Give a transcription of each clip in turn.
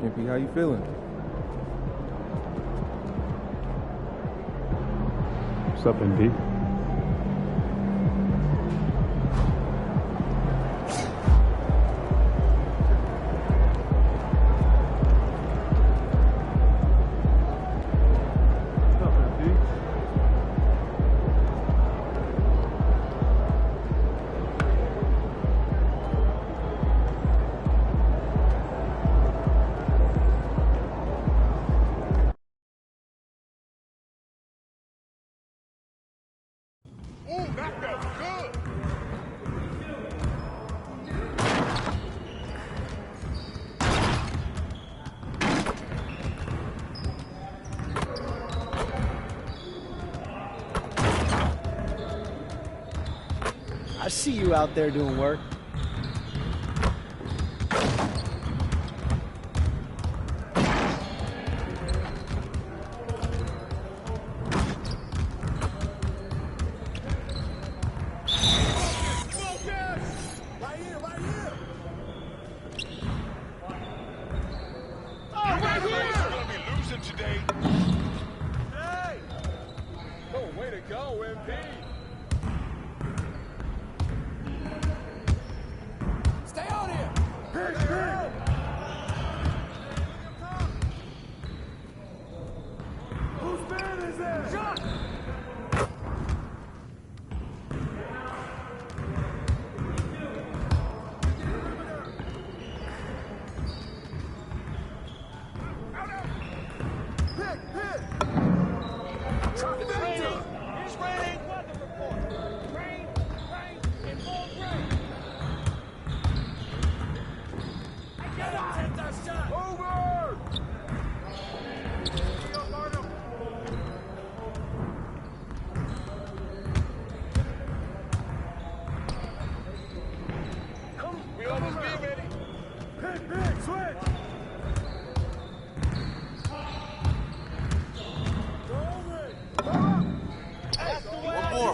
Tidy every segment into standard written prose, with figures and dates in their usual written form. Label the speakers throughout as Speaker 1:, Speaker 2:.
Speaker 1: MP, how you feeling?
Speaker 2: What's up, MP?
Speaker 3: I see you out there doing work.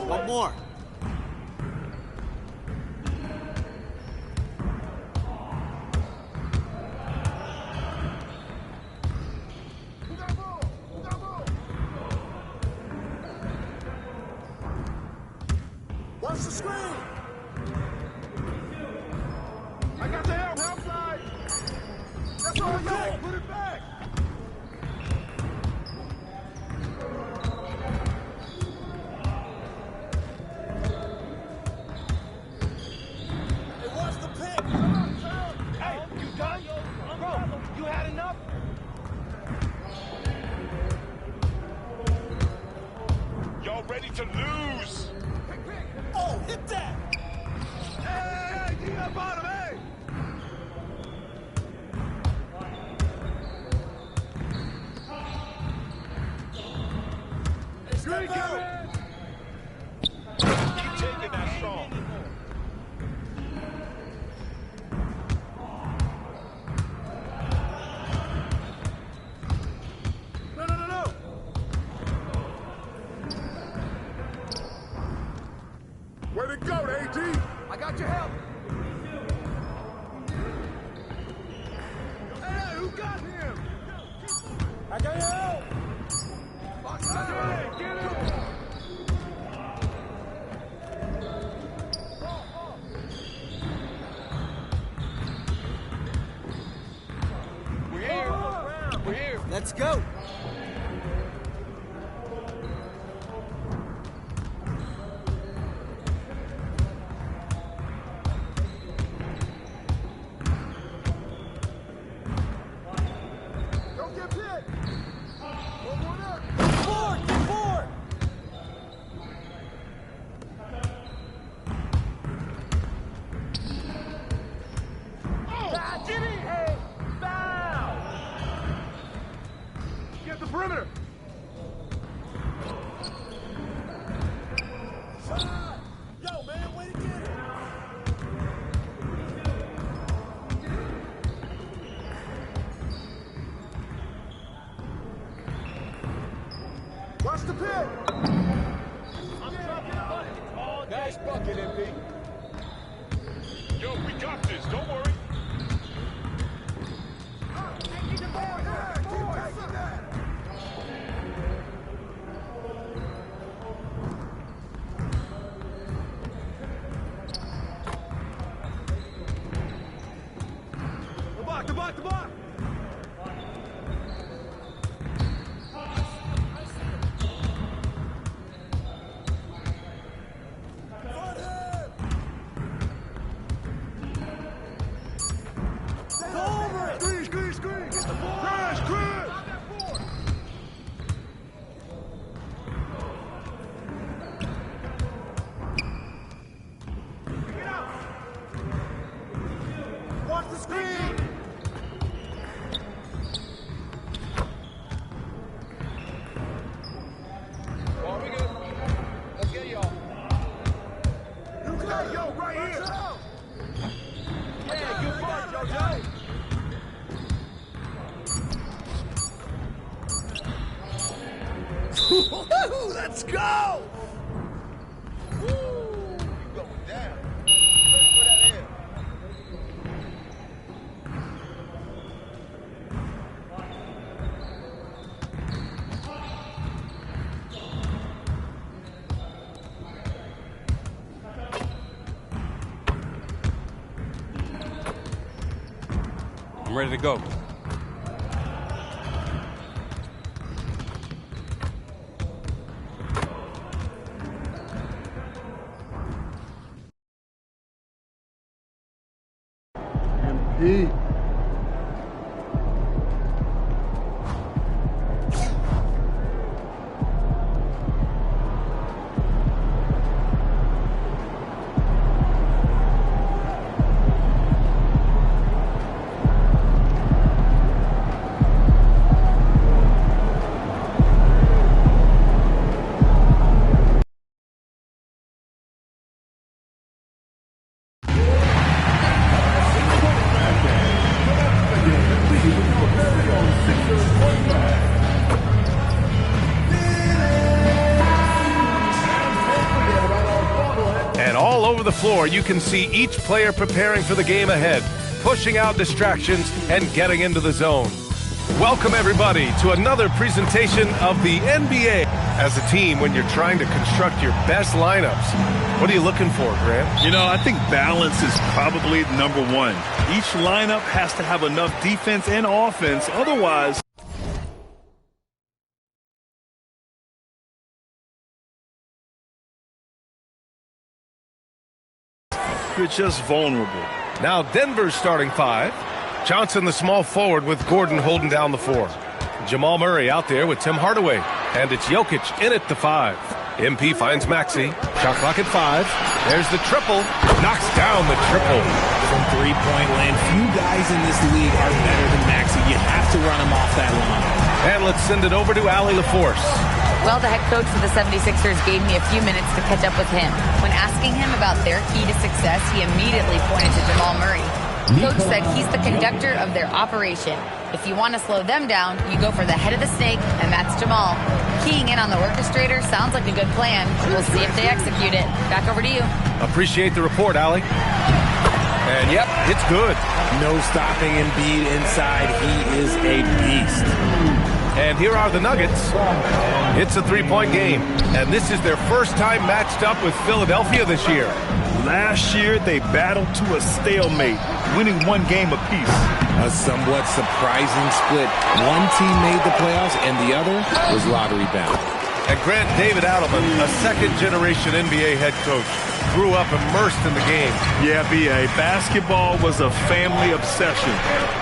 Speaker 4: One more.
Speaker 5: Watch the screen! I got the help! Outside! That's all I got! Put it back! Hey, watch the pick! Hey, you done? Bro, you had enough?
Speaker 6: Y'all ready to lose?
Speaker 5: Oh, hit that! Hey, get up on him, hey! Drink it!
Speaker 6: Keep taking that strong.
Speaker 5: No! Way to go, AD! I got your help! Hey, who got him? I got your help! Hey, get him!
Speaker 3: We're here. We're here. Let's go.
Speaker 5: Don't get hit! One more up!
Speaker 3: Forward! Get forward!
Speaker 5: Ah, Jimmy! Hey! Foul! Get the perimeter! Shot! Yo, man, way to get it! Watch the pit!
Speaker 6: Nice bucket, MP. Yo, we got this. Don't worry.
Speaker 5: The block! Watch the screen!
Speaker 3: Well, we good. Let's get y'all.
Speaker 5: You got yo right here!
Speaker 3: Yeah, good work, JoJo.
Speaker 5: Let's go!
Speaker 3: Woo! You going down. Look for that air.
Speaker 1: I'm ready to go.
Speaker 2: MP.
Speaker 1: And all over the floor, you can see each player preparing for the game ahead, pushing out distractions and getting into the zone. Welcome, everybody, to another presentation of the NBA. As a team, when you're trying to construct your best lineups, what are you looking for, Grant?
Speaker 4: You know, I think balance is probably number one. Each lineup has to have enough defense and offense. Otherwise, you're just vulnerable.
Speaker 1: Now Denver's starting five. Johnson, the small forward, with Gordon holding down the four. Jamal Murray out there with Tim Hardaway. And it's Jokic in at the five. MP finds Maxey. Shot clock at 5. There's the triple. Knocks down the triple.
Speaker 7: From three-point land, few guys in this league are better than Maxey. You have to run him off that line.
Speaker 1: And let's send it over to Allie LaForce.
Speaker 8: Well, the head coach of the 76ers gave me a few minutes to catch up with him. When asking him about their key to success, he immediately pointed to Jamal Murray. Coach said he's the conductor of their operation. If you want to slow them down, you go for the head of the snake, and that's Jamal. Keying in on the orchestrator sounds like a good plan. We'll see if they execute it. Back over to you.
Speaker 1: Appreciate the report, Allie. And yep, it's good.
Speaker 7: No stopping Embiid inside. He is a beast.
Speaker 1: And here are the Nuggets. It's a three-point game. And this is their first time matched up with Philadelphia this year.
Speaker 4: Last year, they battled to a stalemate, winning one game apiece.
Speaker 7: A somewhat surprising split. One team made the playoffs, and the other was lottery bound.
Speaker 1: And Grant David Adelman, a second-generation NBA head coach, grew up immersed in the game.
Speaker 4: Yeah, B.A., basketball was a family obsession.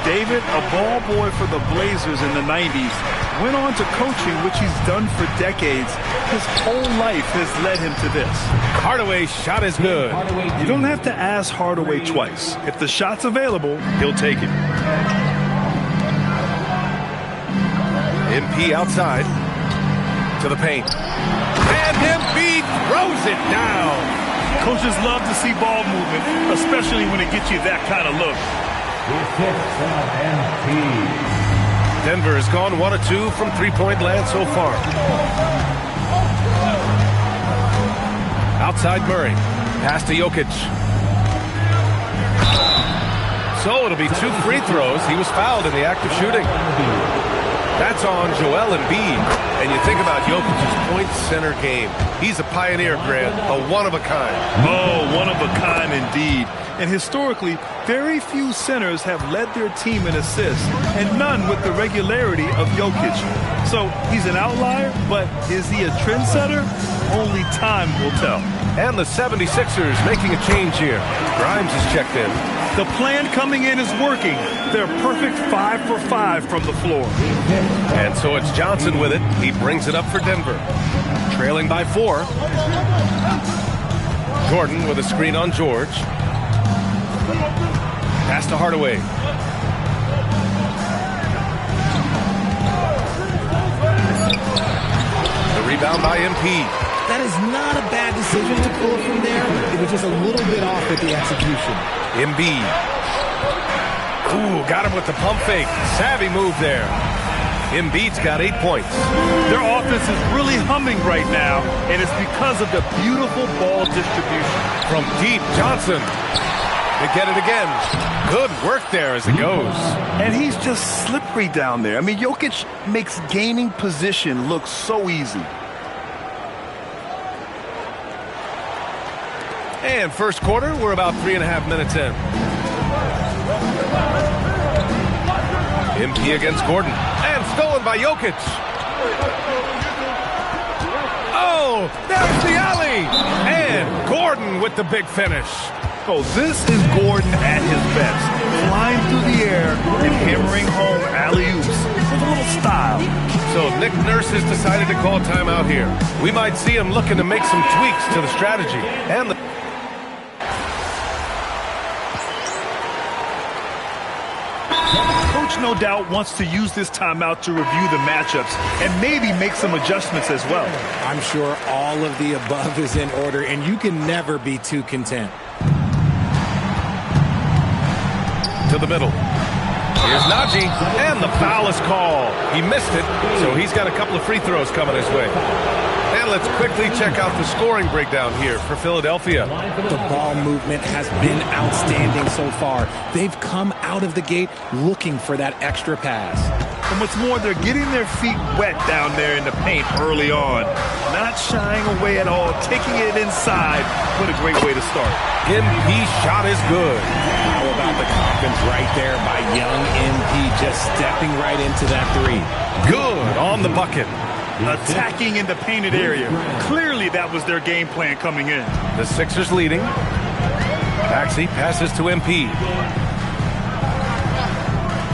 Speaker 4: David, a ball boy for the Blazers in the 90s, went on to coaching, which he's done for decades. His whole life has led him to this.
Speaker 1: Hardaway's shot is good.
Speaker 4: You don't have to ask Hardaway twice. If the shot's available, he'll take it.
Speaker 1: MP outside to the paint. And Embiid throws it down.
Speaker 4: Coaches love to see ball movement, especially when it gets you that kind of look.
Speaker 1: Denver has gone 1 of 2 from three-point land so far. Outside Murray. Pass to Jokic. So it'll be 2 free throws. He was fouled in the act of shooting. That's on Joel Embiid. And you think about Jokic's point center game. He's a pioneer, Grant, a one-of-a-kind.
Speaker 4: Oh, one-of-a-kind indeed. And historically, very few centers have led their team in assists, and none with the regularity of Jokic. So he's an outlier, but is he a trendsetter? Only time will tell.
Speaker 1: And the 76ers making a change here. Grimes is checked in.
Speaker 4: The plan coming in is working. They're perfect 5 for 5 from the floor.
Speaker 1: And so it's Johnson with it. He brings it up for Denver. Trailing by 4. Jordan with a screen on George. Pass to Hardaway. The rebound by MP.
Speaker 7: That is not a bad decision to pull it from there. It was just a little bit off at the execution.
Speaker 1: Embiid. Ooh, got him with the pump fake. Savvy move there. Embiid's got 8 points.
Speaker 4: Their offense is really humming right now, and it's because of the beautiful ball distribution.
Speaker 1: From deep, Johnson. They get it again. Good work there as it goes.
Speaker 4: And he's just slippery down there. I mean, Jokic makes gaining position look so easy.
Speaker 1: And first quarter, we're about 3.5 minutes in. MP against Gordon. And stolen by Jokic. Oh, there's the alley. And Gordon with the big finish.
Speaker 4: Oh, this is Gordon at his best. Flying through the air and hammering home alley-oops with a little style.
Speaker 1: So Nick Nurse has decided to call timeout here. We might see him looking to make some tweaks to the strategy. And the
Speaker 4: Coach, no doubt, wants to use this timeout to review the matchups and maybe make some adjustments as well.
Speaker 7: I'm sure all of the above is in order, and you can never be too content.
Speaker 1: to the middle. Here's Najee, and the foul is called. He missed it, so he's got a couple of free throws coming his way. And let's quickly check out the scoring breakdown here for Philadelphia.
Speaker 7: The ball movement has been outstanding so far. They've come out of the gate looking for that extra pass.
Speaker 4: And what's more, they're getting their feet wet down there in the paint early on. Not shying away at all, taking it inside. What a great way to start.
Speaker 1: MP shot is good.
Speaker 7: How about the confidence right there by young MP, just stepping right into that three.
Speaker 1: Good on the bucket.
Speaker 4: Attacking in the painted area. Clearly that was their game plan coming in.
Speaker 1: The Sixers leading. Maxey passes to MP.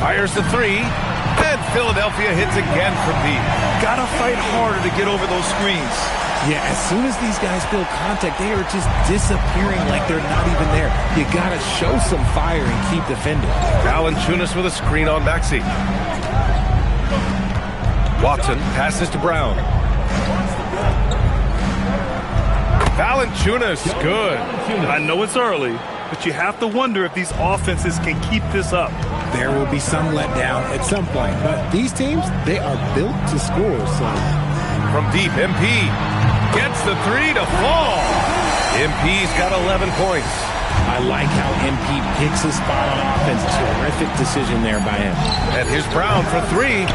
Speaker 1: Fires the three. And Philadelphia hits again from deep.
Speaker 4: Gotta fight harder to get over those screens.
Speaker 7: Yeah, as soon as these guys feel contact, they are just disappearing like they're not even there. You gotta show some fire and keep defending.
Speaker 1: Valanciunas with a screen on Maxey. Watson passes to Brown. Valanciunas, good.
Speaker 4: I know it's early, but you have to wonder if these offenses can keep this up.
Speaker 7: There will be some letdown at some point, but these teams, they are built to score. So
Speaker 1: from deep, MP gets the three to fall. MP's got 11 points.
Speaker 7: I like how MP picks his spot on offense. Terrific decision there by him.
Speaker 1: And here's Brown for three.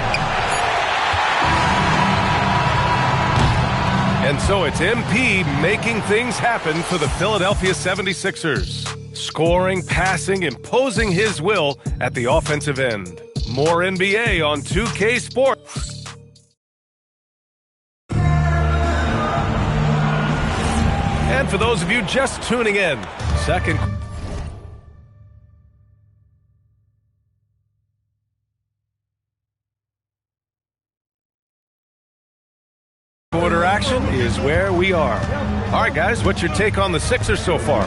Speaker 1: And so it's MP making things happen for the Philadelphia 76ers. Scoring, passing, imposing his will at the offensive end. More NBA on 2K Sports. And for those of you just tuning in, second quarter action is where we are. All right, guys, what's your take on the Sixers so far?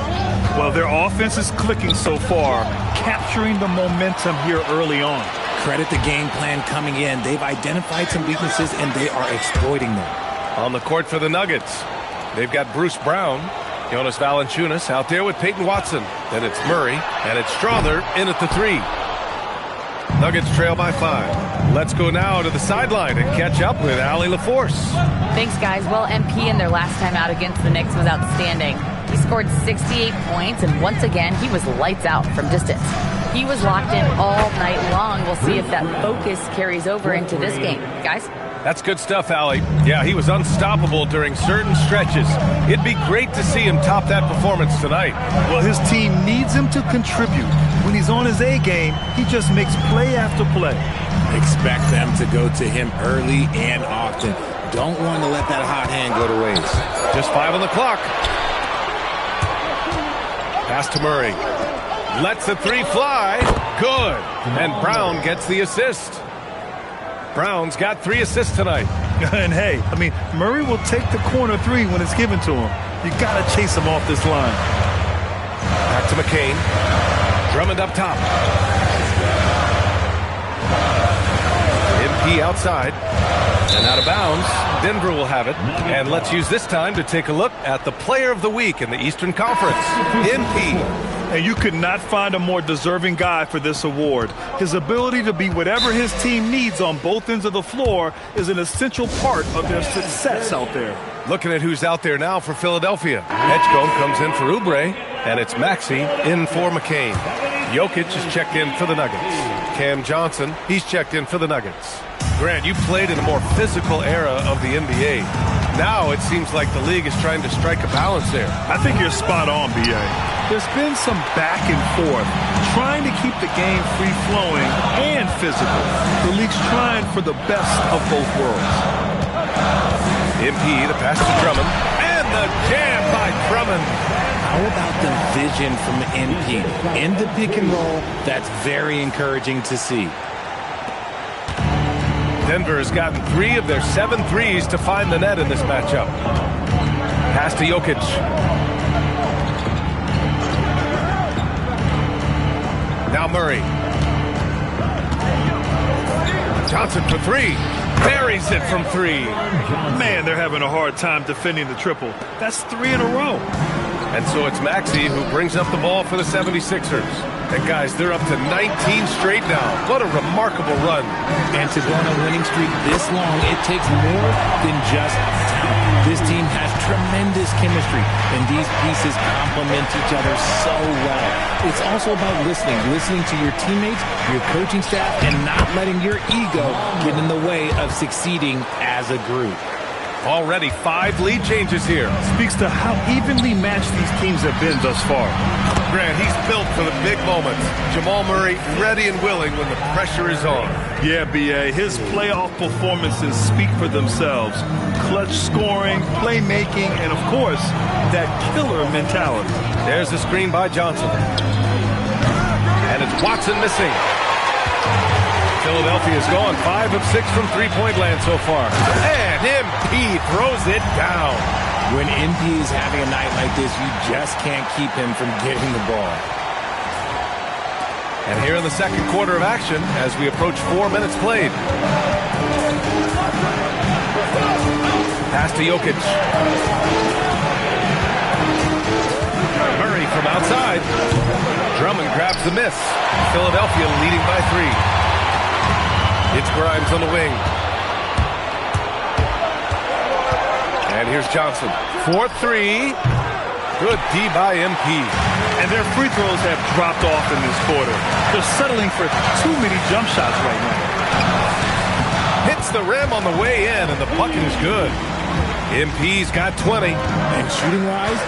Speaker 4: Well, their offense is clicking so far, capturing the momentum here early on.
Speaker 7: Credit the game plan coming in. They've identified some weaknesses, and they are exploiting them.
Speaker 1: On the court for the Nuggets, they've got Bruce Brown, Jonas Valanciunas out there with Peyton Watson. Then it's Murray, and it's Strother in at the three. Nuggets trail by 5. Let's go now to the sideline and catch up with Allie LaForce.
Speaker 8: Thanks, guys. Well, MP in their last time out against the Knicks was outstanding. He scored 68 points, and once again, he was lights out from distance. He was locked in all night long. We'll see if that focus carries over into this game. Guys?
Speaker 1: That's good stuff, Allie. Yeah, he was unstoppable during certain stretches. It'd be great to see him top that performance tonight.
Speaker 4: Well, his team needs him to contribute. When he's on his A game, he just makes play after play.
Speaker 7: Expect them to go to him early and often. Don't want to let that hot hand go to waste.
Speaker 1: Just 5 on the clock. Pass to Murray. Lets the 3 fly. Good. And Brown gets the assist. Brown's got 3 assists tonight.
Speaker 4: And hey, I mean, Murray will take the corner 3 when it's given to him. You got to chase him off this line.
Speaker 1: Back to McCain. Drummond up top. MP outside. And out of bounds. Denver will have it. And let's use this time to take a look at the Player of the Week in the Eastern Conference. MP.
Speaker 4: And you could not find a more deserving guy for this award. His ability to be whatever his team needs on both ends of the floor is an essential part of their success out there.
Speaker 1: Looking at who's out there now for Philadelphia. Edgecombe comes in for Oubre, and it's Maxey in for McCain. Jokic is checked in for the Nuggets. Cam Johnson, he's checked in for the Nuggets. Grant, you played in a more physical era of the NBA. Now it seems like the league is trying to strike a balance there.
Speaker 4: I think you're spot on, B.A. There's been some back and forth, trying to keep the game free-flowing and physical. The league's trying for the best of both worlds.
Speaker 1: MP, the pass to Drummond, and the jam by Drummond.
Speaker 7: How about the vision from MP? In the pick and roll, that's very encouraging to see.
Speaker 1: Denver has gotten 3 of their 7 threes to find the net in this matchup. Pass to Jokic. Now Murray. Johnson for 3. Buries it from 3.
Speaker 4: Man, they're having a hard time defending the triple. That's 3 in a row.
Speaker 1: And so it's Maxey who brings up the ball for the 76ers. And guys, they're up to 19 straight now. What a remarkable run.
Speaker 7: And to go on a winning streak this long, it takes more than just talent. This team has tremendous chemistry, and these pieces complement each other so well. It's also about listening to your teammates, your coaching staff, and not letting your ego get in the way of succeeding as a group.
Speaker 1: Already 5 lead changes here.
Speaker 4: Speaks to how evenly matched these teams have been thus far.
Speaker 1: Grant, he's built for the big moments. Jamal Murray ready and willing when the pressure is on.
Speaker 4: Yeah, B.A., his playoff performances speak for themselves. Clutch scoring, playmaking, and of course, that killer mentality.
Speaker 1: There's the screen by Johnson. And it's Watson missing. Philadelphia's gone 5 of 6 from three-point land so far. And MP throws it down.
Speaker 7: When MP is having a night like this, you just can't keep him from getting the ball.
Speaker 1: And here in the second quarter of action, as we approach 4 minutes played. Pass to Jokic. Murray from outside. Drummond grabs the miss. Philadelphia leading by 3. It's Grimes on the wing. And here's Johnson. 4-3. Good D by MP.
Speaker 4: And their free throws have dropped off in this quarter. They're settling for too many jump shots right now.
Speaker 1: Hits the rim on the way in, and the bucket is good. MP's got 20.
Speaker 7: And shooting-wise,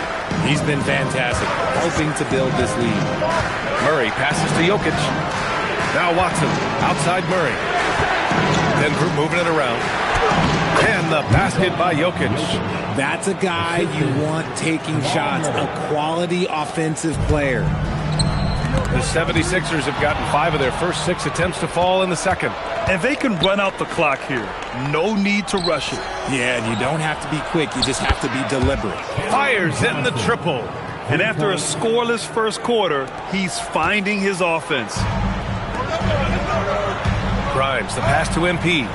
Speaker 7: he's been fantastic, helping to build this lead.
Speaker 1: Murray passes to Jokic. Now Watson, outside Murray. Denver moving it around. And the basket by Jokic.
Speaker 7: That's a guy you want taking shots, a quality offensive player.
Speaker 1: The 76ers have gotten 5 of their first 6 attempts to fall in the second.
Speaker 4: And they can run out the clock here. No need to rush it.
Speaker 7: Yeah, and you don't have to be quick. You just have to be deliberate.
Speaker 1: Fires in the triple.
Speaker 4: And after a scoreless first quarter, he's finding his offense.
Speaker 1: Grimes, the pass to MP.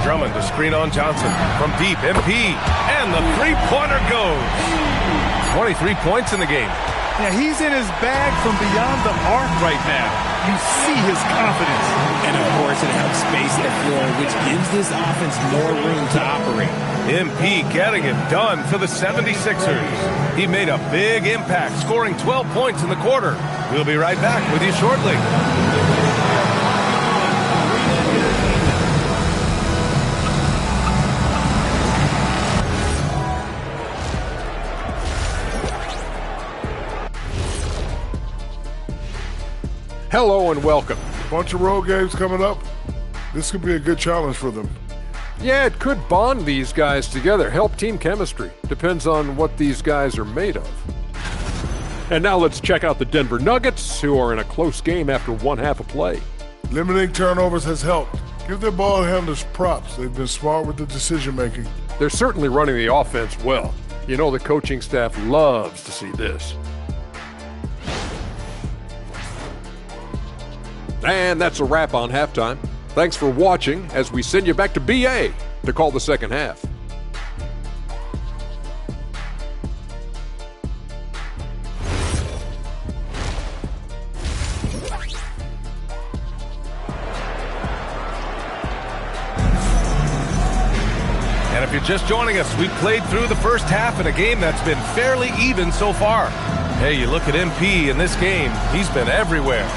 Speaker 1: Drummond, the screen on Johnson. From deep, MP. And the three-pointer goes. 23 points in the game.
Speaker 4: Yeah, he's in his bag from beyond the arc right now. You see his confidence.
Speaker 7: And of course, it helps space the floor, which gives this offense more room to operate.
Speaker 1: MP getting it done for the 76ers. He made a big impact, scoring 12 points in the quarter. We'll be right back with you shortly.
Speaker 9: Hello and welcome.
Speaker 2: Bunch of road games coming up. This could be a good challenge for them.
Speaker 9: Yeah, it could bond these guys together, help team chemistry. Depends on what these guys are made of. And now let's check out the Denver Nuggets, who are in a close game after one half of play.
Speaker 2: Limiting turnovers has helped. Give their ball handlers props. They've been smart with the decision making.
Speaker 9: They're certainly running the offense well. You know the coaching staff loves to see this. And that's a wrap on halftime. Thanks for watching as we send you back to BA to call the second half.
Speaker 1: And if you're just joining us, we played through the first half in a game that's been fairly even so far. Hey, you look at MP in this game, he's been everywhere.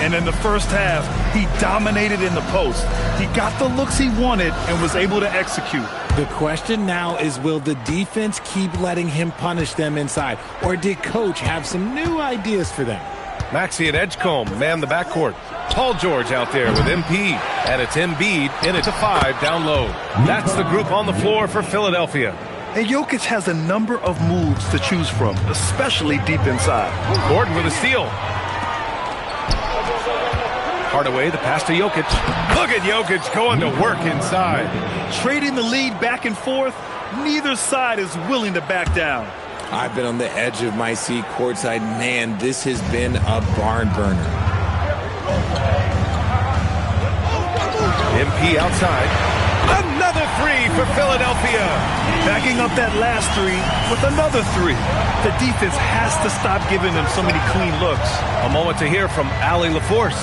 Speaker 4: And in the first half, he dominated in the post. He got the looks he wanted and was able to execute.
Speaker 7: The question now is, will the defense keep letting him punish them inside? Or did Coach have some new ideas for them?
Speaker 1: Maxey and Edgecombe man the backcourt. Paul George out there with MP. And it's Embiid in it to 5 down low. That's the group on the floor for Philadelphia.
Speaker 4: And Jokic has a number of moves to choose from, especially deep inside.
Speaker 1: Gordon with a steal. Hardaway, the pass to Jokic. Look at Jokic going to work inside.
Speaker 4: Trading the lead back and forth, neither side is willing to back down.
Speaker 7: I've been on the edge of my seat courtside. Man, this has been a barn burner.
Speaker 1: MP outside. Another three for Philadelphia.
Speaker 4: Backing up that last three with another three. The defense has to stop giving them so many clean looks.
Speaker 1: A moment to hear from Allie LaForce.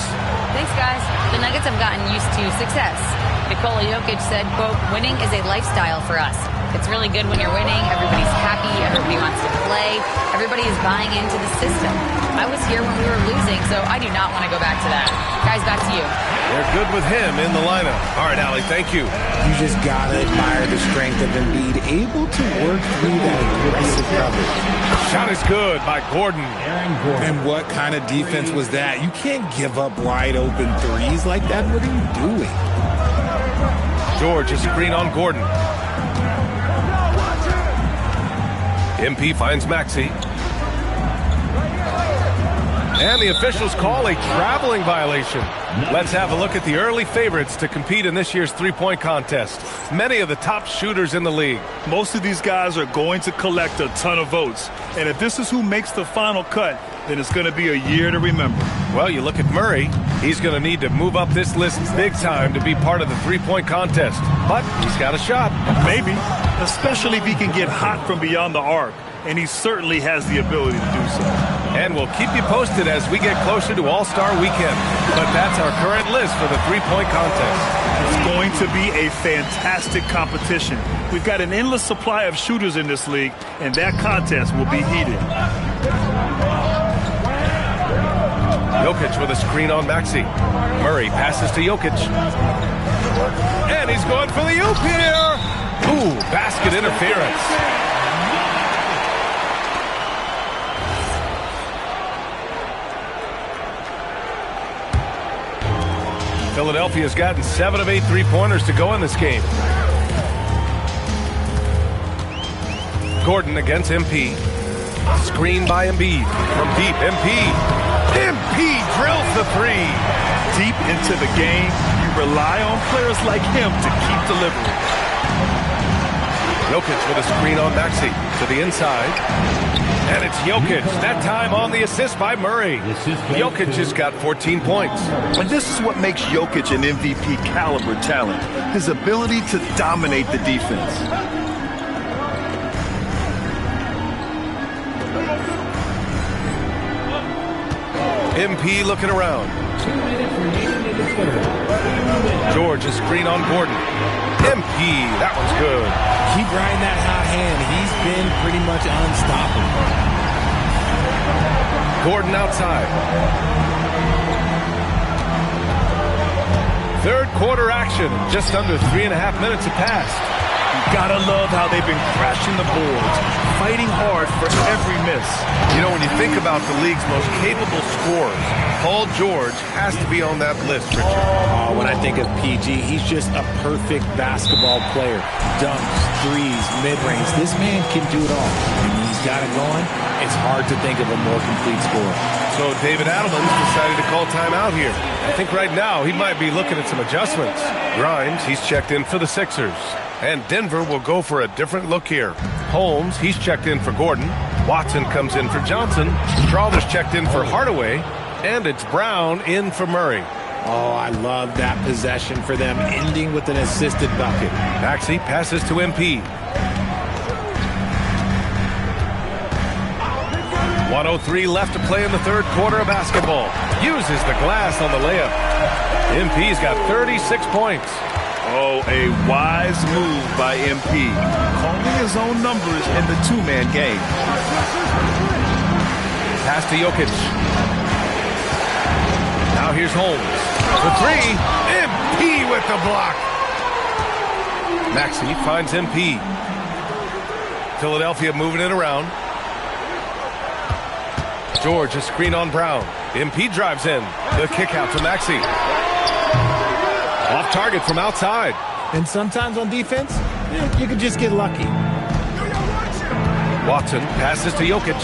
Speaker 8: Thanks, guys. The Nuggets have gotten used to success. Nikola Jokic said, quote, winning is a lifestyle for us. It's really good when you're winning. Everybody's happy. Everybody wants to play. Everybody is buying into the system. I was here when we were losing, so I do not want to go back to that. Guys, back to you.
Speaker 1: They're good with him in the lineup. All right, Allie, thank you.
Speaker 7: You just got to admire the strength of Embiid, able to work through that aggressive coverage.
Speaker 1: Shot is good by Gordon.
Speaker 7: And what kind of defense was that? You can't give up wide open threes like that. What are you doing?
Speaker 1: George, a screen on Gordon. MP finds Maxey. And the officials call a traveling violation. Let's have a look at the early favorites to compete in this year's three-point contest. Many of the top shooters in the league.
Speaker 4: Most of these guys are going to collect a ton of votes. And if this is who makes the final cut, then it's going to be a year to remember.
Speaker 1: Well, you look at Murray. He's going to need to move up this list big time to be part of the three-point contest. But he's got a shot.
Speaker 4: Maybe, especially if he can get hot from beyond the arc. And he certainly has the ability to do so.
Speaker 1: And we'll keep you posted as we get closer to All-Star Weekend. But that's our current list for the three-point contest.
Speaker 4: It's going to be a fantastic competition. We've got an endless supply of shooters in this league, and that contest will be heated.
Speaker 1: Jokic with a screen on Maxey. Murray passes to Jokic. And he's going for the oop here. Ooh, basket interference. Philadelphia's gotten 7 of 8 three-pointers to go in this game. Gordon against MP. Screen by Embiid. From deep, MP. MP drills the three.
Speaker 4: Deep into the game, you rely on players like him to keep delivering.
Speaker 1: Jokic with a screen on Maxey to the inside. And it's Jokic, that time on the assist by Murray. Jokic has got 14 points.
Speaker 4: And this is what makes Jokic an MVP caliber talent, his ability to dominate the defense.
Speaker 1: MP looking around. George, a screen on Gordon. MP, that one's good.
Speaker 7: Keep riding that hot hand. He's been pretty much unstoppable.
Speaker 1: Gordon outside. Third quarter action. Just under 3.5 minutes have passed.
Speaker 4: You gotta love how they've been crashing the boards, fighting hard for every miss.
Speaker 1: You know, when you think about the league's most capable scorers, Paul George has to be on that list, Richard.
Speaker 7: Oh, when I think of PG, he's just a perfect basketball player. Dunks, threes, mid-range. This man can do it all. And when he's got it going, it's hard to think of a more complete scorer.
Speaker 1: So David Adelman's decided to call timeout here. I think right now he might be looking at some adjustments. Grimes, he's checked in for the Sixers. And Denver will go for a different look here. Holmes, he's checked in for Gordon. Watson comes in for Johnson. Strawther's checked in for Hardaway. And it's Brown in for Murray.
Speaker 7: Oh, I love that possession for them, ending with an assisted bucket.
Speaker 1: Maxey passes to MP. 1:03 left to play in the third quarter of basketball. Uses the glass on the layup. MP's got 36 points.
Speaker 4: Oh, a wise move by MP. Calling his own numbers in the two-man game.
Speaker 1: Pass to Jokic. Now here's Holmes. For three. MP with the block. Maxey finds MP. Philadelphia moving it around. George, a screen on Brown. MP drives in. The kick out to Maxey. Off target from outside.
Speaker 7: And sometimes on defense, you can just get lucky.
Speaker 1: Watson passes to Jokic.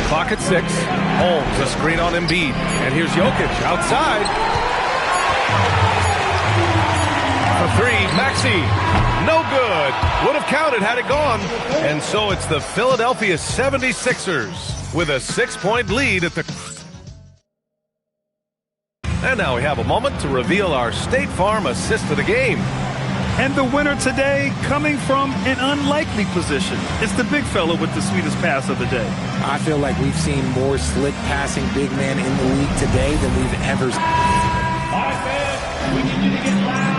Speaker 1: Clock at 6. Holmes, a screen on Embiid. And here's Jokic outside. For three, Maxey. No good. Would have counted had it gone. And so it's the Philadelphia 76ers with a 6-point lead at the... And now we have a moment to reveal our State Farm assist of the game.
Speaker 4: And the winner today coming from an unlikely position. It's the big fella with the sweetest pass of the day.
Speaker 7: I feel like we've seen more slick passing big man in the league today than we've ever seen.
Speaker 5: All right, man. We need you to get loud.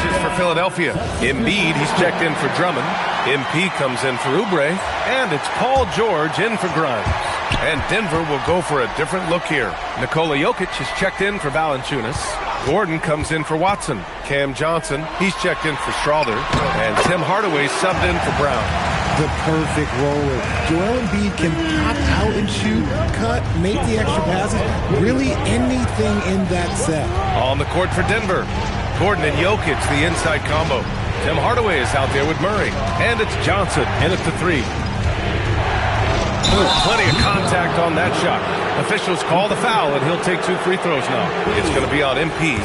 Speaker 1: Changes for Philadelphia. Embiid, he's checked in for Drummond. MP comes in for Oubre. And it's Paul George in for Grimes. And Denver will go for a different look here. Nikola Jokic is checked in for Valanciunas. Gordon comes in for Watson. Cam Johnson, he's checked in for Strawther. And Tim Hardaway subbed in for Brown.
Speaker 7: The perfect roller. Joel Embiid can pop out and shoot, cut, make the extra passes, really anything in that set.
Speaker 1: On the court for Denver, Gordon and Jokic, the inside combo. Tim Hardaway is out there with Murray. And it's Johnson in at the three. Plenty of contact on that shot. Officials call the foul, and he'll take 2 free throws now. It's going to be on MP.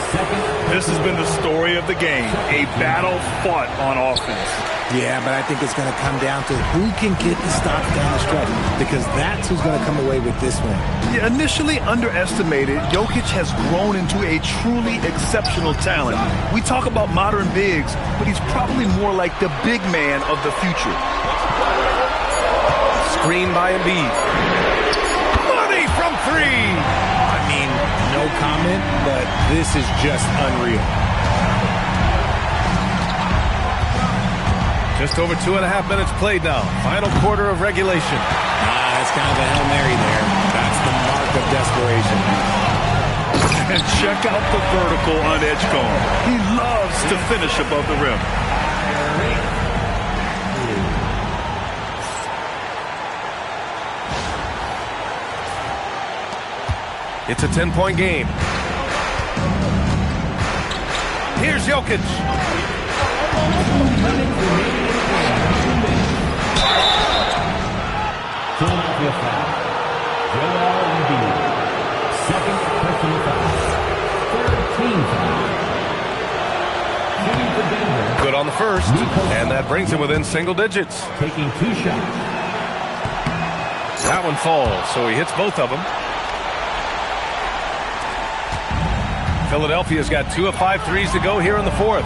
Speaker 4: This has been the story of the game. A battle fought on offense.
Speaker 7: Yeah, but I think it's going to come down to who can get the stops down the stretch, because that's who's going to come away with this one.
Speaker 4: Yeah, initially underestimated, Jokic has grown into a truly exceptional talent. We talk about modern bigs, but he's probably more like the big man of the future.
Speaker 1: Screen by Embiid. Money from three.
Speaker 7: I mean, no comment, but this is just unreal.
Speaker 1: Just over 2.5 minutes played now. Final quarter of regulation.
Speaker 7: That's kind of a Hail Mary there. That's the mark of desperation.
Speaker 4: And check out the vertical on Edgecombe. He loves to finish above the rim.
Speaker 1: It's a 10-point game. Here's Jokic.
Speaker 10: Philadelphia foul. Joel Embiid. Second personal foul. Third team foul. Shooting for Denver.
Speaker 1: Good on the first, and that brings him within single digits.
Speaker 10: Taking 2 shots.
Speaker 1: That one falls, so he hits both of them. Philadelphia's got 2 of 5 threes to go here in the fourth.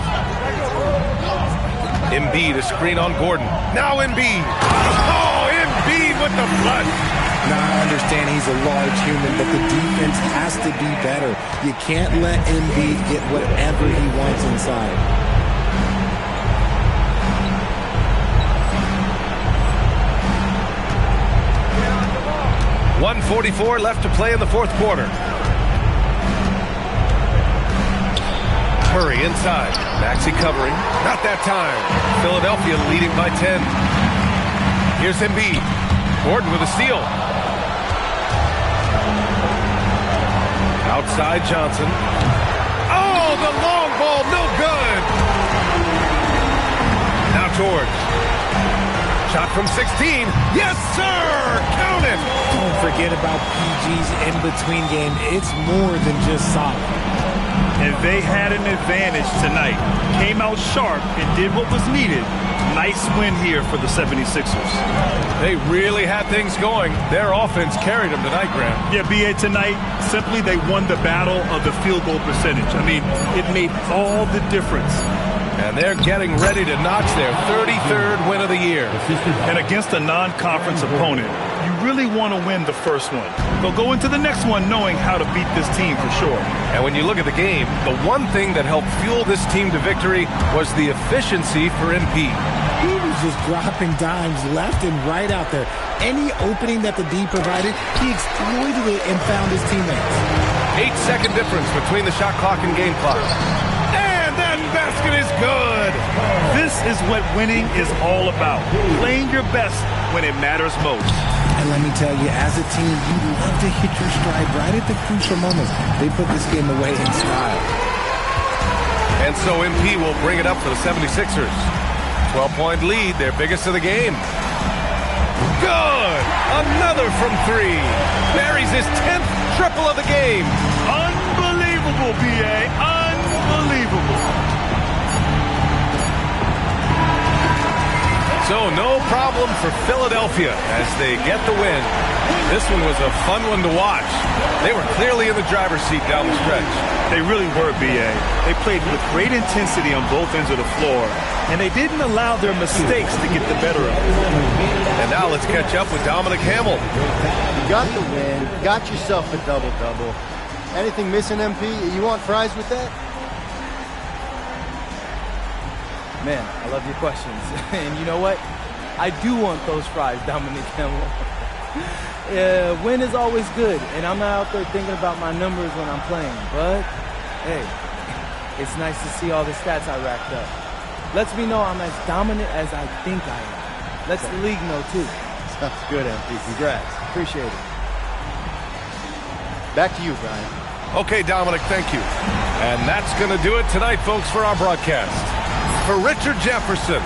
Speaker 1: Embiid, a screen on Gordon. Now Embiid. Oh, Embiid with the flush.
Speaker 7: Now I understand he's a large human, but the defense has to be better. You can't let Embiid get whatever he wants inside.
Speaker 1: 1:44 left to play in the fourth quarter. Murray inside. Maxey covering. Not that time. Philadelphia leading by 10. Here's Embiid. Gordon with a steal. Outside Johnson. Oh, the long ball, no good. Now George. Shot from 16. Yes, sir! Count it!
Speaker 7: Don't forget about PG's in-between game. It's more than just solid.
Speaker 4: And they had an advantage tonight. Came out sharp and did what was needed. Nice win here for the 76ers.
Speaker 1: They really had things going. Their offense carried them tonight, Graham.
Speaker 4: Yeah, BA, tonight, simply they won the battle of the field goal percentage. I mean, it made all the difference.
Speaker 1: And they're getting ready to notch their 33rd win of the year.
Speaker 4: And against a non-conference opponent, you really want to win the first one. They'll go into the next one knowing how to beat this team for sure.
Speaker 1: And when you look at the game, the one thing that helped fuel this team to victory was the efficiency for MP.
Speaker 7: He was just dropping dimes left and right out there. Any opening that the D provided, he exploited it and found his teammates.
Speaker 1: 8-second difference between the shot clock and game clock. And that basket is good.
Speaker 4: This is what winning is all about. Playing your best when it matters most.
Speaker 7: And let me tell you, as a team, you love to hit your stride right at the crucial moments. They put this game away in style.
Speaker 1: And so MP will bring it up for the 76ers. 12-point lead, their biggest of the game. Good! Another from three. Buries his 10th triple of the game.
Speaker 4: Unbelievable, BA. Unbelievable.
Speaker 1: So no problem for Philadelphia as they get the win. This one was a fun one to watch. They were clearly in the driver's seat down the stretch.
Speaker 4: They really were, BA. They played with great intensity on both ends of the floor, and they didn't allow their mistakes to get the better of them.
Speaker 1: And now let's catch up with Dominic Hamill.
Speaker 11: You got the win, got yourself a double-double. Anything missing, MP? You want fries with that?
Speaker 12: Man, I love your questions. And you know what? I do want those fries, Dominic Hamill. Win is always good, and I'm not out there thinking about my numbers when I'm playing. But, hey, it's nice to see all the stats I racked up. Lets me know I'm as dominant as I think I am. Lets the league know, too.
Speaker 11: Sounds good, MP. Congrats.
Speaker 12: Appreciate it.
Speaker 11: Back to you, Brian.
Speaker 1: Okay, Dominic, thank you. And that's going to do it tonight, folks, for our broadcast. For Richard Jefferson.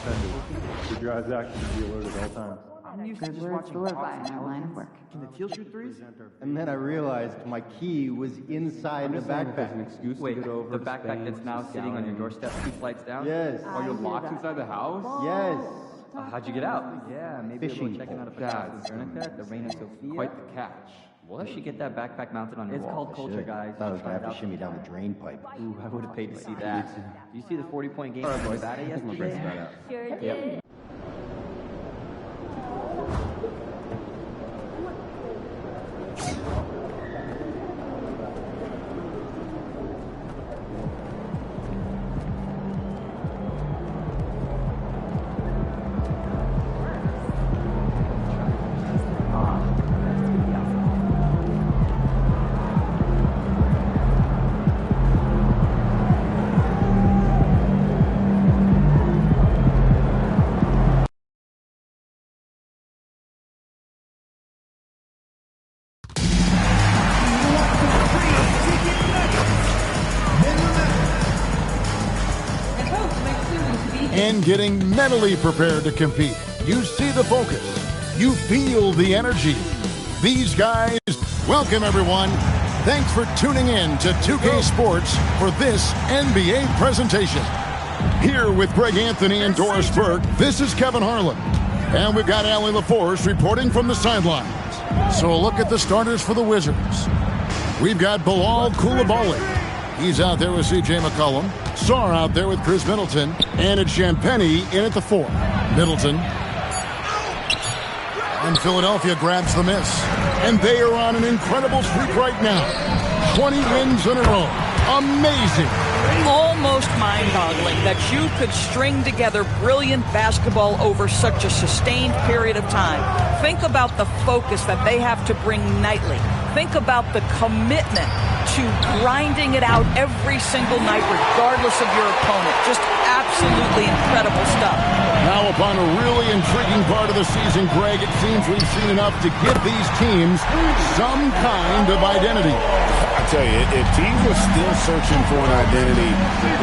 Speaker 13: intended. Should your eyes actually be alert at all times?
Speaker 14: I'm used to just watching by in our line of work.
Speaker 12: Can the teal shoot threes?
Speaker 11: And then I realized my key was inside the backpack.
Speaker 15: Wait, the backpack that's now sitting on your doorstep 2 flights down?
Speaker 11: Yes.
Speaker 15: Are you locked inside the house?
Speaker 11: Yes.
Speaker 15: How'd you get out?
Speaker 14: Yeah,
Speaker 15: maybe
Speaker 11: Fishing
Speaker 15: checking out a
Speaker 14: Dad,
Speaker 15: Guernica, the Reina Sofia. Quite the catch. What? You should get that backpack mounted on your
Speaker 14: It's
Speaker 15: wall.
Speaker 14: called culture, guys.
Speaker 11: Thought I was gonna have to shimmy down the drain pipe.
Speaker 15: Ooh, I would have paid to see that. Did you see the 40-point game from Nevada yesterday?
Speaker 14: Sure did.
Speaker 15: Yep.
Speaker 16: And getting mentally prepared to compete. You see the focus. You feel the energy. These guys, welcome everyone. Thanks for tuning in to 2K Sports for this NBA presentation. Here with Greg Anthony and Doris Burke, this is Kevin Harlan. And we've got Allie LaForce reporting from the sidelines. So a look at the starters for the Wizards. We've got Bilal Coulibaly. He's out there with C.J. McCollum. Sarr out there with Chris Middleton. And it's Champagnie in at the 4. Middleton. And Philadelphia grabs the miss. And they are on an incredible streak right now. 20 wins in a row. Amazing.
Speaker 17: Almost mind-boggling that you could string together brilliant basketball over such a sustained period of time. Think about the focus that they have to bring nightly. Think about the commitment to grinding it out every single night, regardless of your opponent. Just absolutely incredible stuff.
Speaker 16: Now upon a really intriguing part of the season, Greg, it seems we've seen enough to give these teams some kind of identity.
Speaker 18: I tell you, if teams are still searching for an identity,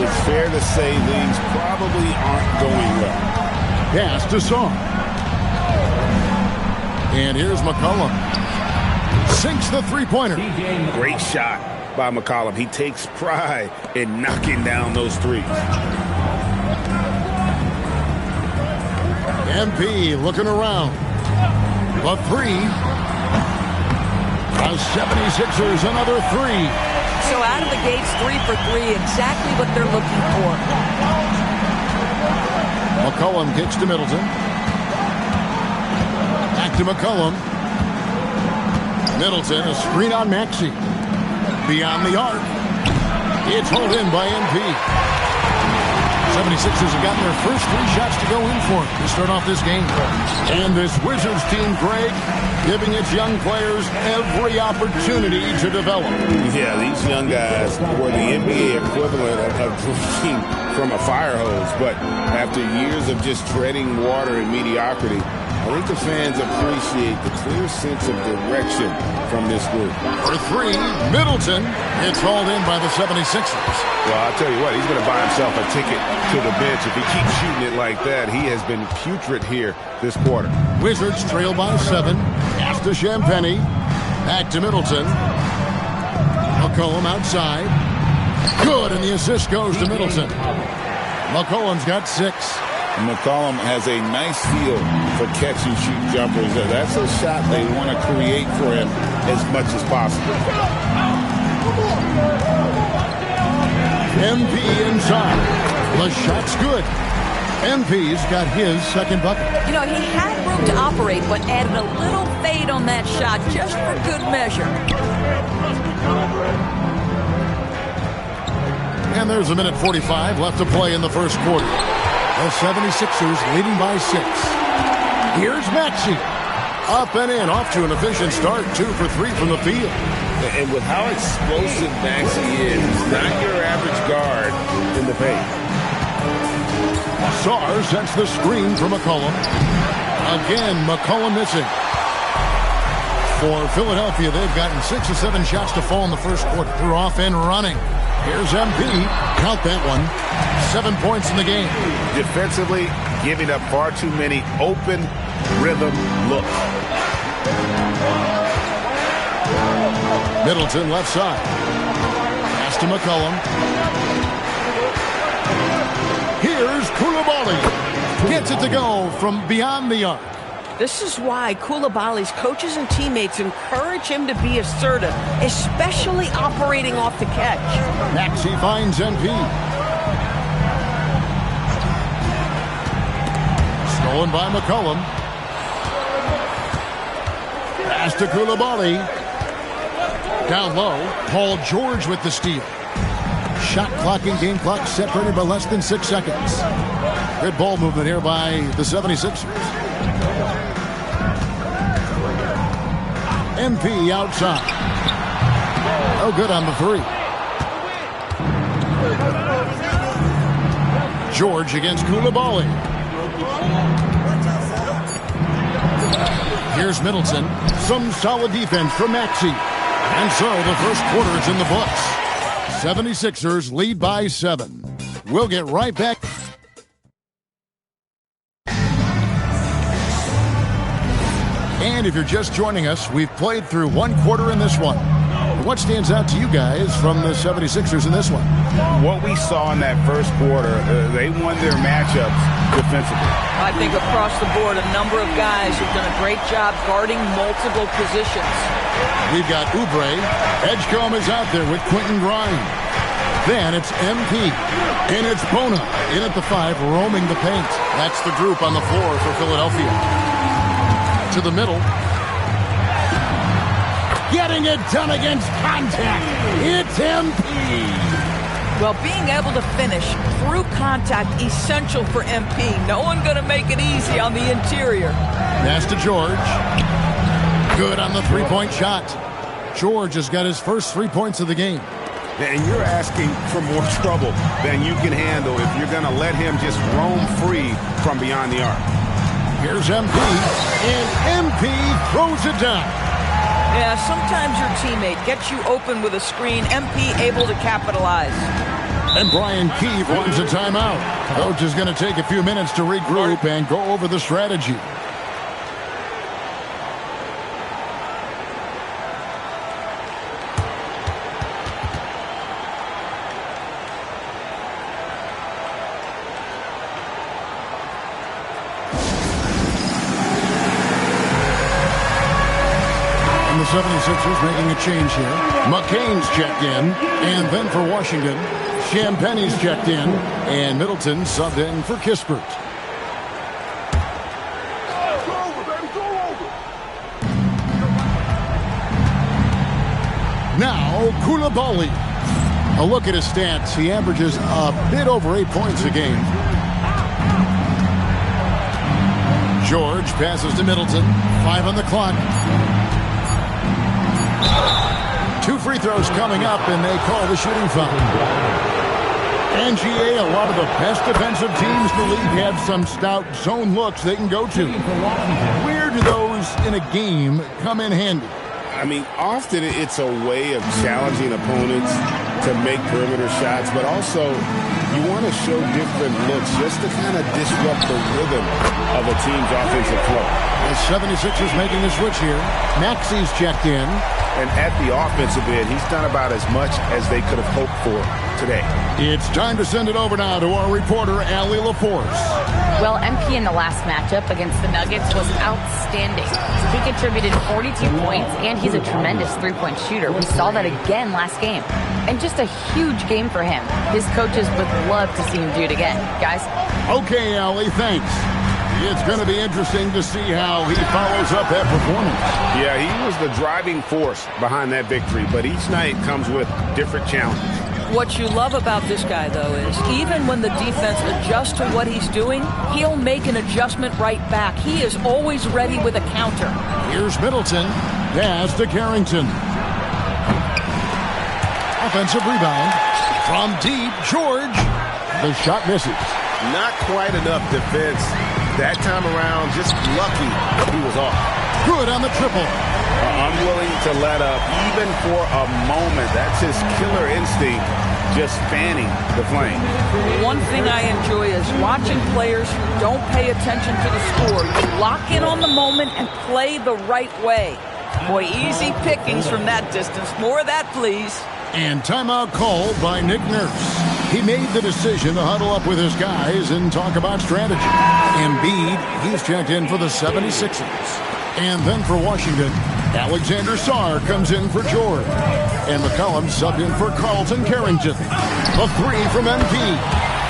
Speaker 18: it's fair to say things probably aren't going well.
Speaker 16: Pass to Sarr. And here's McCollum. Sinks the three-pointer.
Speaker 18: Great shot by McCollum. He takes pride in knocking down those threes.
Speaker 16: MP looking around. The 3. The 76ers another 3.
Speaker 17: So out of the gates, 3 for 3, exactly what they're looking for.
Speaker 16: McCollum kicks to Middleton. Back to McCollum. Middleton, a screen on Maxey. Beyond the arc. It's hauled in by MP. 76ers have gotten their first 3 shots to go in for it to start off this game. And this Wizards team, Greg, giving its young players every opportunity to develop.
Speaker 18: Yeah, these young guys were the NBA equivalent of drinking from a fire hose. But after years of just treading water and mediocrity, I think the fans appreciate the clear sense of direction from this group.
Speaker 16: For 3, Middleton. It's hauled in by the 76ers.
Speaker 18: Well, I'll tell you what, he's going to buy himself a ticket to the bench. If he keeps shooting it like that, he has been putrid here this quarter.
Speaker 16: Wizards trail by 7. Pass to Champagnie. Back to Middleton. McCollum outside. Good, and the assist goes to Middleton. McCollum's got 6.
Speaker 18: McCollum has a nice feel for catch-and-shoot jumpers. That's a shot they want to create for him as much as possible.
Speaker 16: MP inside. The shot's good. MP's got his second bucket.
Speaker 17: You know, he had room to operate, but added a little fade on that shot just for good measure.
Speaker 16: And there's a minute 45 left to play in the first quarter. The 76ers leading by 6. Here's Maxey. Up and in, off to an efficient start. 2 for 3 from the field.
Speaker 18: And with how explosive Maxey is, he's not your average guard in the paint.
Speaker 16: Sarr sets the screen for McCollum. Again, McCollum missing. For Philadelphia, they've gotten 6 or 7 shots to fall in the first quarter. They're off and running. Here's MP. Count that one. 7 points in the game.
Speaker 18: Defensively, giving up far too many open rhythm looks.
Speaker 16: Middleton left side. Pass to McCollum. Here's Koulibaly. Gets it to go from beyond the arc.
Speaker 17: This is why Koulibaly's coaches and teammates encourage him to be assertive, especially operating off the catch.
Speaker 16: Maxey finds MP. Stolen by McCollum. Pass to Koulibaly. Down low, Paul George with the steal. Shot clock and game clock separated by less than 6 seconds. Good ball movement here by the 76ers. MP outside. Oh, good on the three. George against Koulibaly. Here's Middleton. Some solid defense from Maxey. And so the first quarter is in the books. 76ers lead by 7. We'll get right back. And if you're just joining us, we've played through one quarter in this one. What stands out to you guys from the 76ers in this one?
Speaker 18: What we saw in that first quarter, they won their matchups defensively.
Speaker 17: I think across the board, a number of guys have done a great job guarding multiple positions.
Speaker 16: We've got Oubre. Edgecombe is out there with Quentin Grimes. Then it's MP. And it's Bona in at the 5, roaming the paint. That's the group on the floor for Philadelphia. To the middle. Getting it done against contact. It's MP.
Speaker 17: Well, being able to finish through contact, essential for MP. No one going to make it easy on the interior.
Speaker 16: Pass to George. Good on the three-point shot. George has got his first 3 points of the game.
Speaker 18: And you're asking for more trouble than you can handle if you're going to let him just roam free from beyond the arc.
Speaker 16: Here's MP, and MP throws it down.
Speaker 17: Yeah, sometimes your teammate gets you open with a screen. MP able to capitalize.
Speaker 16: And Brian Keefe wants a timeout. Coach is going to take a few minutes to regroup and go over the strategy. And the 76ers making a change here. McCain's checked in, and then for Washington, Champagne's checked in, and Middleton subbed in for Kispert. Now, Koulibaly. A look at his stats. He averages a bit over 8 points a game. George passes to Middleton. 5 on the clock. 2 free throws coming up, and they call the shooting foul. NGA, a lot of the best defensive teams in the league have some stout zone looks they can go to. Where do those in a game come in handy?
Speaker 18: I mean, often it's a way of challenging opponents to make perimeter shots, but also you want to show different looks just to kind of disrupt the rhythm of a team's offensive flow.
Speaker 16: The 76ers making the switch here. Maxey's checked in.
Speaker 18: And at the offensive end, he's done about as much as they could have hoped for today.
Speaker 16: It's time to send it over now to our reporter, Allie LaForce.
Speaker 8: Well, MP in the last matchup against the Nuggets was outstanding. He contributed 42 points, and he's a tremendous three-point shooter. We saw that again last game. And just a huge game for him. His coaches would love to see him do it again. Guys?
Speaker 16: Okay, Allie, thanks. It's going to be interesting to see how he follows up that performance.
Speaker 18: Yeah, he was the driving force behind that victory, but each night comes with different challenges.
Speaker 17: What you love about this guy, though, is even when the defense adjusts to what he's doing, he'll make an adjustment right back. He is always ready with a counter.
Speaker 16: Here's Middleton. Pass to Carrington. Offensive rebound. From deep, George. The shot misses.
Speaker 3: Not quite enough defense that time around. Just lucky he was off.
Speaker 16: Good on the triple.
Speaker 18: I'm willing to to let up even for a moment. That's his killer instinct, just fanning the flame.
Speaker 17: One thing I enjoy is watching players who don't pay attention to the score. You lock in on the moment and play the right way. Boy, easy pickings from that distance. More of that, please.
Speaker 16: And timeout called by Nick Nurse. He made the decision to huddle up with his guys and talk about strategy. Embiid, he's checked in for the 76ers. And then for Washington, Alexander Sarr comes in for George. And McCollum subbed in for Carlton Carrington. A three from MP.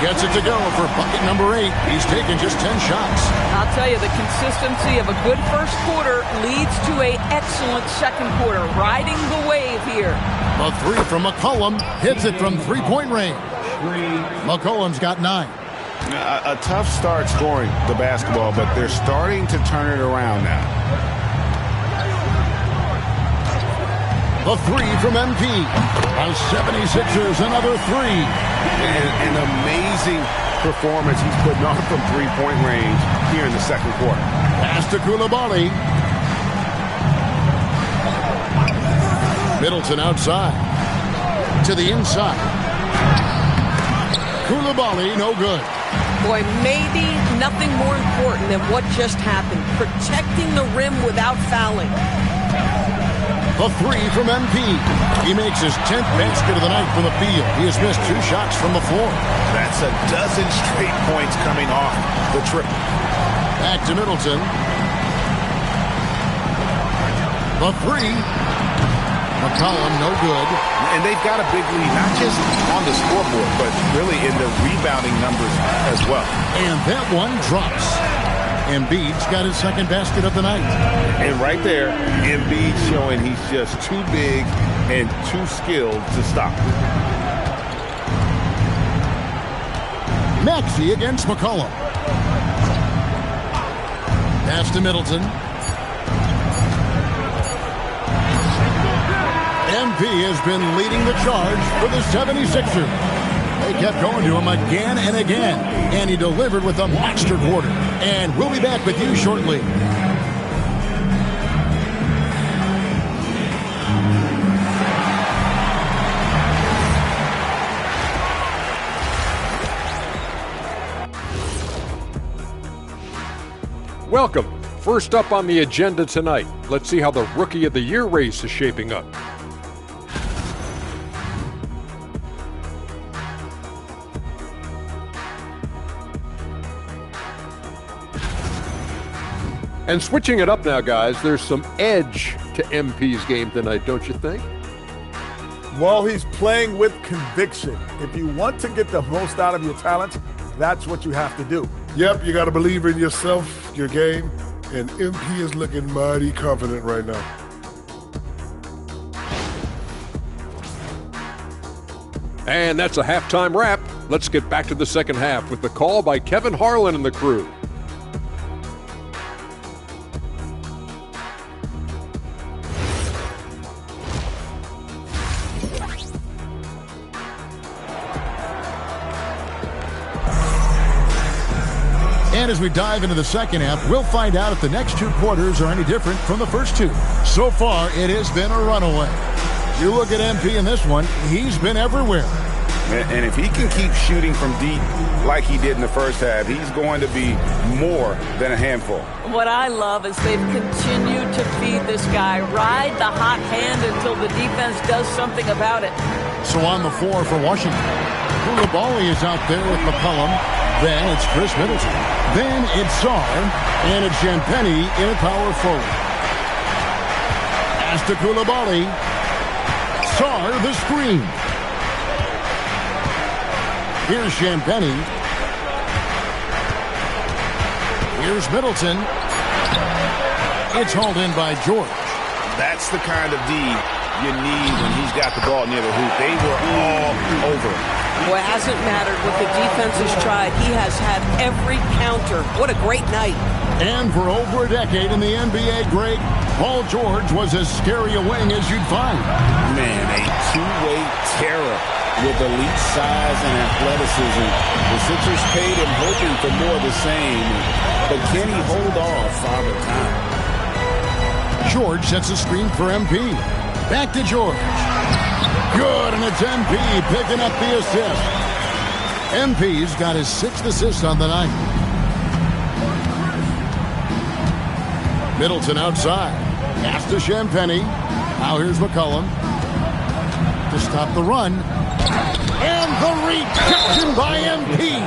Speaker 16: Gets it to go for bucket number 8. He's taken just 10 shots.
Speaker 17: I'll tell you, the consistency of a good first quarter leads to an excellent second quarter. Riding the wave here.
Speaker 16: A three from McCollum. Hits it from three-point range. McCollum's got 9.
Speaker 18: A tough start scoring the basketball, but they're starting to turn it around now.
Speaker 16: The three from MP. The 76ers, another three.
Speaker 18: An amazing performance he's putting on from three-point range here in the second quarter.
Speaker 16: Pass to Coulibaly. Middleton outside. To the inside. Coulibaly, no good.
Speaker 19: Boy, maybe nothing more important than what just happened. Protecting the rim without fouling.
Speaker 16: The three from MP. He makes his 10th basket of the night from the field. He has missed 2 shots from the floor.
Speaker 6: That's a dozen straight points coming off the trip.
Speaker 16: Back to Middleton. The three. McCollum, no good.
Speaker 6: And they've got a big lead, not just on the scoreboard, but really in the rebounding numbers as well.
Speaker 16: And that one drops. Embiid's got his 2nd basket of the night.
Speaker 18: And right there, Embiid showing he's just too big and too skilled to stop.
Speaker 16: Maxey against McCollum. Pass to Middleton. MP has been leading the charge for the 76ers. They kept going to him again and again, and he delivered with a monster quarter. And we'll be back with you shortly.
Speaker 9: Welcome. First up on the agenda tonight, let's see how the Rookie of the Year race is shaping up. And switching it up now, guys, there's some edge to MP's game tonight, don't you think?
Speaker 20: Well, he's playing with conviction. If you want to get the most out of your talent, that's what you have to do.
Speaker 2: Yep, you got to believe in yourself, your game, and MP is looking mighty confident right now.
Speaker 9: And that's a halftime wrap. Let's get back to the second half with the call by Kevin Harlan and the crew.
Speaker 16: And as we dive into the second half, we'll find out if the next 2 quarters are any different from the first 2. So far, it has been a runaway. You look at MP in this one, he's been everywhere.
Speaker 18: And if he can keep shooting from deep like he did in the first half, he's going to be more than a handful.
Speaker 17: What I love is they've continued to feed this guy. Ride the hot hand until the defense does something about it.
Speaker 16: So on the floor for Washington, Coulibaly is out there with McCollum. Then it's Chris Middleton. Then it's Sarr. And it's Champagnie in a power forward. Pass to Coulibaly. Sarr the screen. Here's Champagnie. Here's Middleton. It's hauled in by George.
Speaker 18: That's the kind of D you need when he's got the ball near the hoop. They were all over him.
Speaker 19: Boy, it hasn't mattered what the defense has tried. He has had every counter. What a great night.
Speaker 16: And for over a decade in the NBA, Greg, Paul George was as scary a wing as you'd find.
Speaker 18: Man, a two-way terror with elite size and athleticism. The Sixers paid him hoping for more of the same. But can he hold off Father Time?
Speaker 16: George sets a screen for MP. Back to George. Good, and it's MP picking up the assist. MP's got his 6th assist on the night. Middleton outside. Pass to Champagny. Now here's McCollum to stop the run. And the rejection by MP.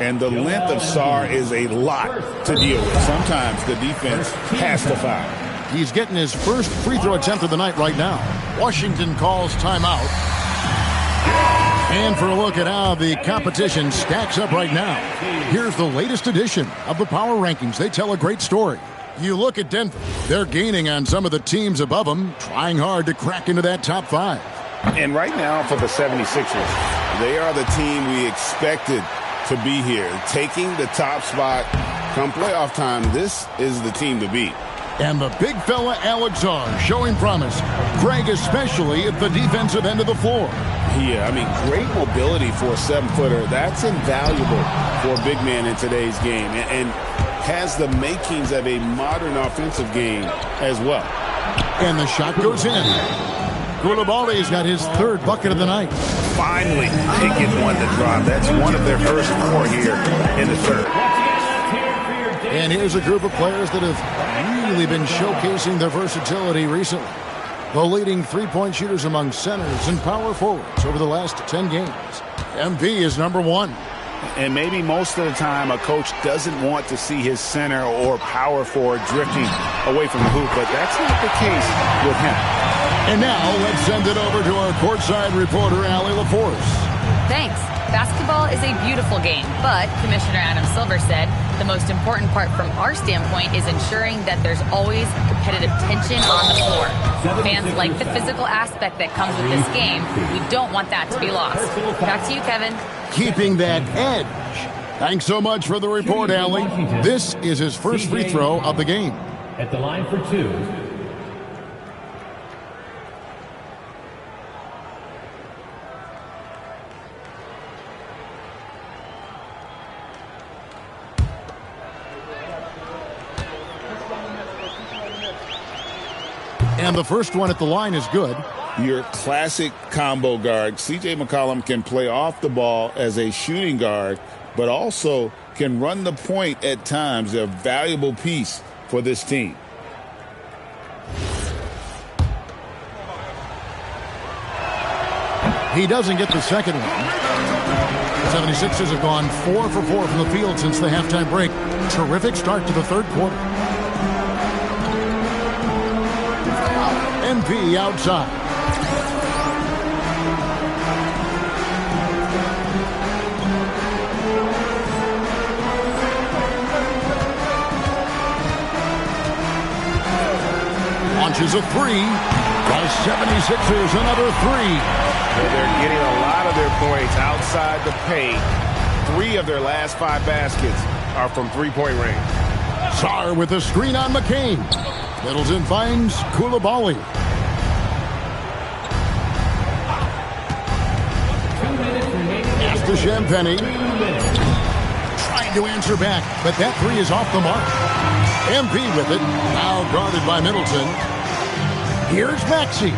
Speaker 18: And the length of Sarr is a lot to deal with. Sometimes the defense has to foul.
Speaker 16: He's getting his first free throw attempt of the night right now. Washington calls timeout. And for a look at how the competition stacks up right now, here's the latest edition of the Power Rankings. They tell a great story. You look at Denver. They're gaining on some of the teams above them, trying hard to crack into that top 5.
Speaker 18: And right now for the 76ers, they are the team we expected to be here. Taking the top spot come playoff time, this is the team to beat.
Speaker 16: And the big fella Alex Sarr showing promise. Greg especially at the defensive end of the floor.
Speaker 18: Yeah, I mean, great mobility for a 7-footer. That's invaluable for a big man in today's game. And has the makings of a modern offensive game as well.
Speaker 16: And the shot goes in. Koulibaly's got his 3rd bucket of the night.
Speaker 18: Finally picking one to drop. That's one of their first 4 here in the 3rd.
Speaker 16: And here's a group of players that have really been showcasing their versatility recently. The leading three-point shooters among centers and power forwards over the last 10 games. MP is number 1.
Speaker 18: And maybe most of the time a coach doesn't want to see his center or power forward drifting away from the hoop, but that's not the case with him.
Speaker 16: And now let's send it over to our courtside reporter, Allie LaForce.
Speaker 8: Thanks. Basketball is a beautiful game, but Commissioner Adam Silver said the most important part from our standpoint is ensuring that there's always competitive tension on the floor. Fans like the physical aspect that comes with this game. We don't want that to be lost. Back to you, Kevin.
Speaker 16: Keeping that edge. Thanks so much for the report, Allie. This is his first free throw of the game.
Speaker 10: At the line for 2.
Speaker 16: And the first one at the line is good.
Speaker 18: Your classic combo guard. C.J. McCollum can play off the ball as a shooting guard, but also can run the point at times. A valuable piece for this team.
Speaker 16: He doesn't get the second one. The 76ers have gone 4 for 4 from the field since the halftime break. Terrific start to the 3rd quarter. MP outside. Launches a 3. The 76ers another 3.
Speaker 18: They're getting a lot of their points outside the paint. 3 of their last 5 baskets are from three-point range.
Speaker 16: Sarr with a screen on McCain. Middleton finds Koulibaly. Pass to Champagny. Trying to answer back, but that 3 is off the mark. MP with it. Now guarded by Middleton. Here's Maxey.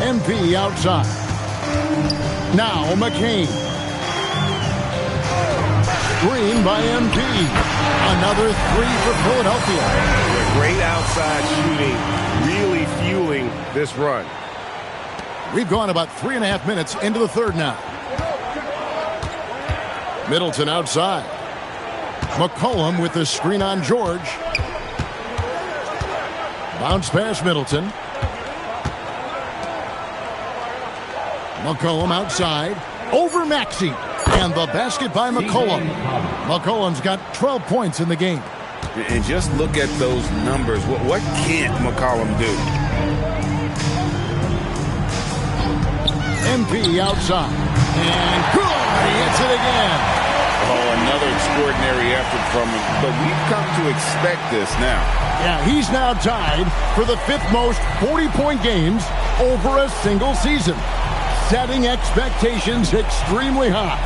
Speaker 16: MP outside. Now McCain. Screen by MP. Another 3 for Philadelphia.
Speaker 1: Great outside shooting, really fueling this run.
Speaker 16: We've gone about 3.5 minutes into the 3rd now. Middleton outside. McCollum with the screen on George. Bounce pass Middleton. McCollum outside. Over Maxey. And the basket by McCollum. McCollum's got 12 points in the game.
Speaker 18: And just look at those numbers. What can't McCollum do?
Speaker 16: MP outside. And good! He hits it again.
Speaker 18: Oh, another extraordinary effort from him. But we've come to expect this now.
Speaker 16: Yeah, he's now tied for the 5th most 40-point games over a single season. Setting expectations extremely high.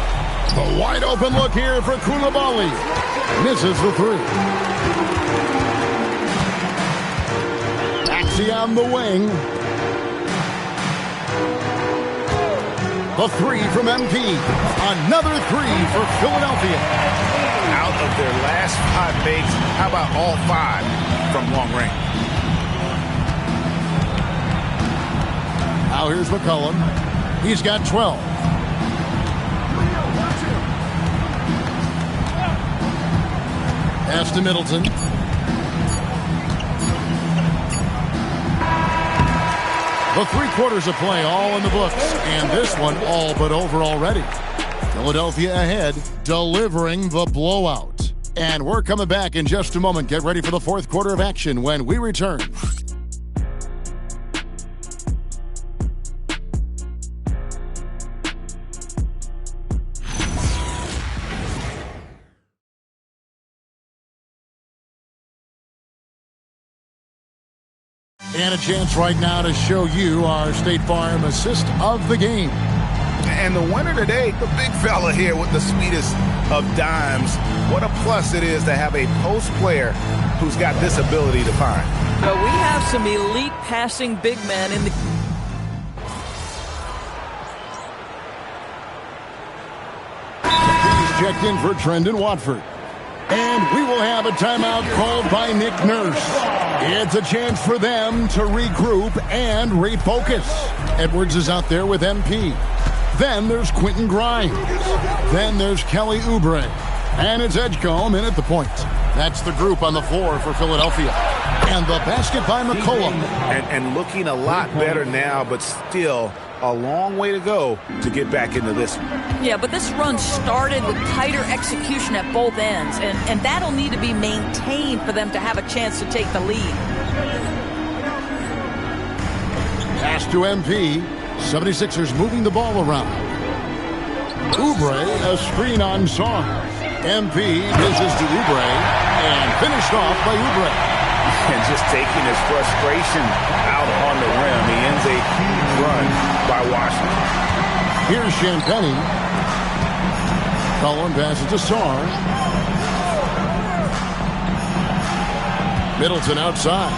Speaker 16: The wide open look here for Koulibaly. Misses the three. Axie on the wing. The three from MP. Another three for Philadelphia.
Speaker 6: Out of their last 5 makes, how about all 5 from long range?
Speaker 16: Now here's McCollum. He's got 12. Pass to Middleton. The 3 quarters of play all in the books, and this one all but over already. Philadelphia ahead, delivering the blowout. And we're coming back in just a moment. Get ready for the 4th quarter of action when we return. And a chance right now to show you our State Farm assist of the game.
Speaker 6: And the winner today, the big fella here with the sweetest of dimes. What a plus it is to have a post player who's got this ability to find.
Speaker 17: Well, we have some elite passing big men in the...
Speaker 16: He's checked in for Trendon Watford. And we will have a timeout called by Nick Nurse. It's a chance for them to regroup and refocus. Edwards is out there with MP. Then there's Quentin Grimes. Then there's Kelly Oubre. And it's Edgecombe in at the point. That's the group on the floor for Philadelphia. And the basket by McCollum.
Speaker 6: And looking a lot better now, but still a long way to go to get back into this one.
Speaker 17: Yeah, but this run started with tighter execution at both ends, and that'll need to be maintained for them to have a chance to take the lead.
Speaker 16: Pass to MP. 76ers moving the ball around. Oubre, a screen on Song. MP misses to Oubre, and finished off by Oubre.
Speaker 6: And just taking his frustration out on the rim. He ends a huge run by Washington.
Speaker 16: Here's Champagnie. Collin passes to Sarr. Middleton outside.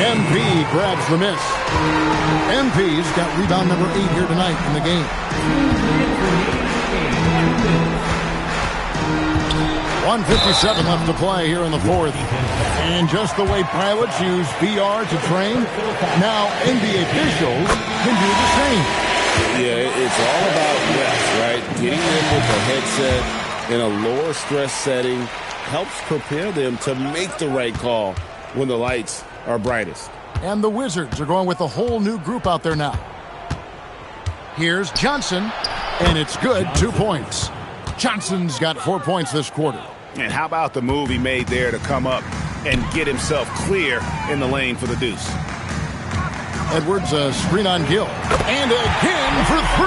Speaker 16: MP grabs the miss. MP's got rebound number 8 here tonight in the game. 1:57 left to play here in the 4th. And just the way pilots use VR to train, now NBA officials can do the same.
Speaker 18: Yeah, it's all about reps, right? Getting in with the headset in a lower stress setting helps prepare them to make the right call when the lights are brightest.
Speaker 16: And the Wizards are going with a whole new group out there now. Here's Johnson, and it's good, 2 points. Johnson's got 4 points this quarter.
Speaker 6: And how about the move he made there to come up and get himself clear in the lane for the deuce?
Speaker 16: Edwards, a screen on Gill. And again for 3.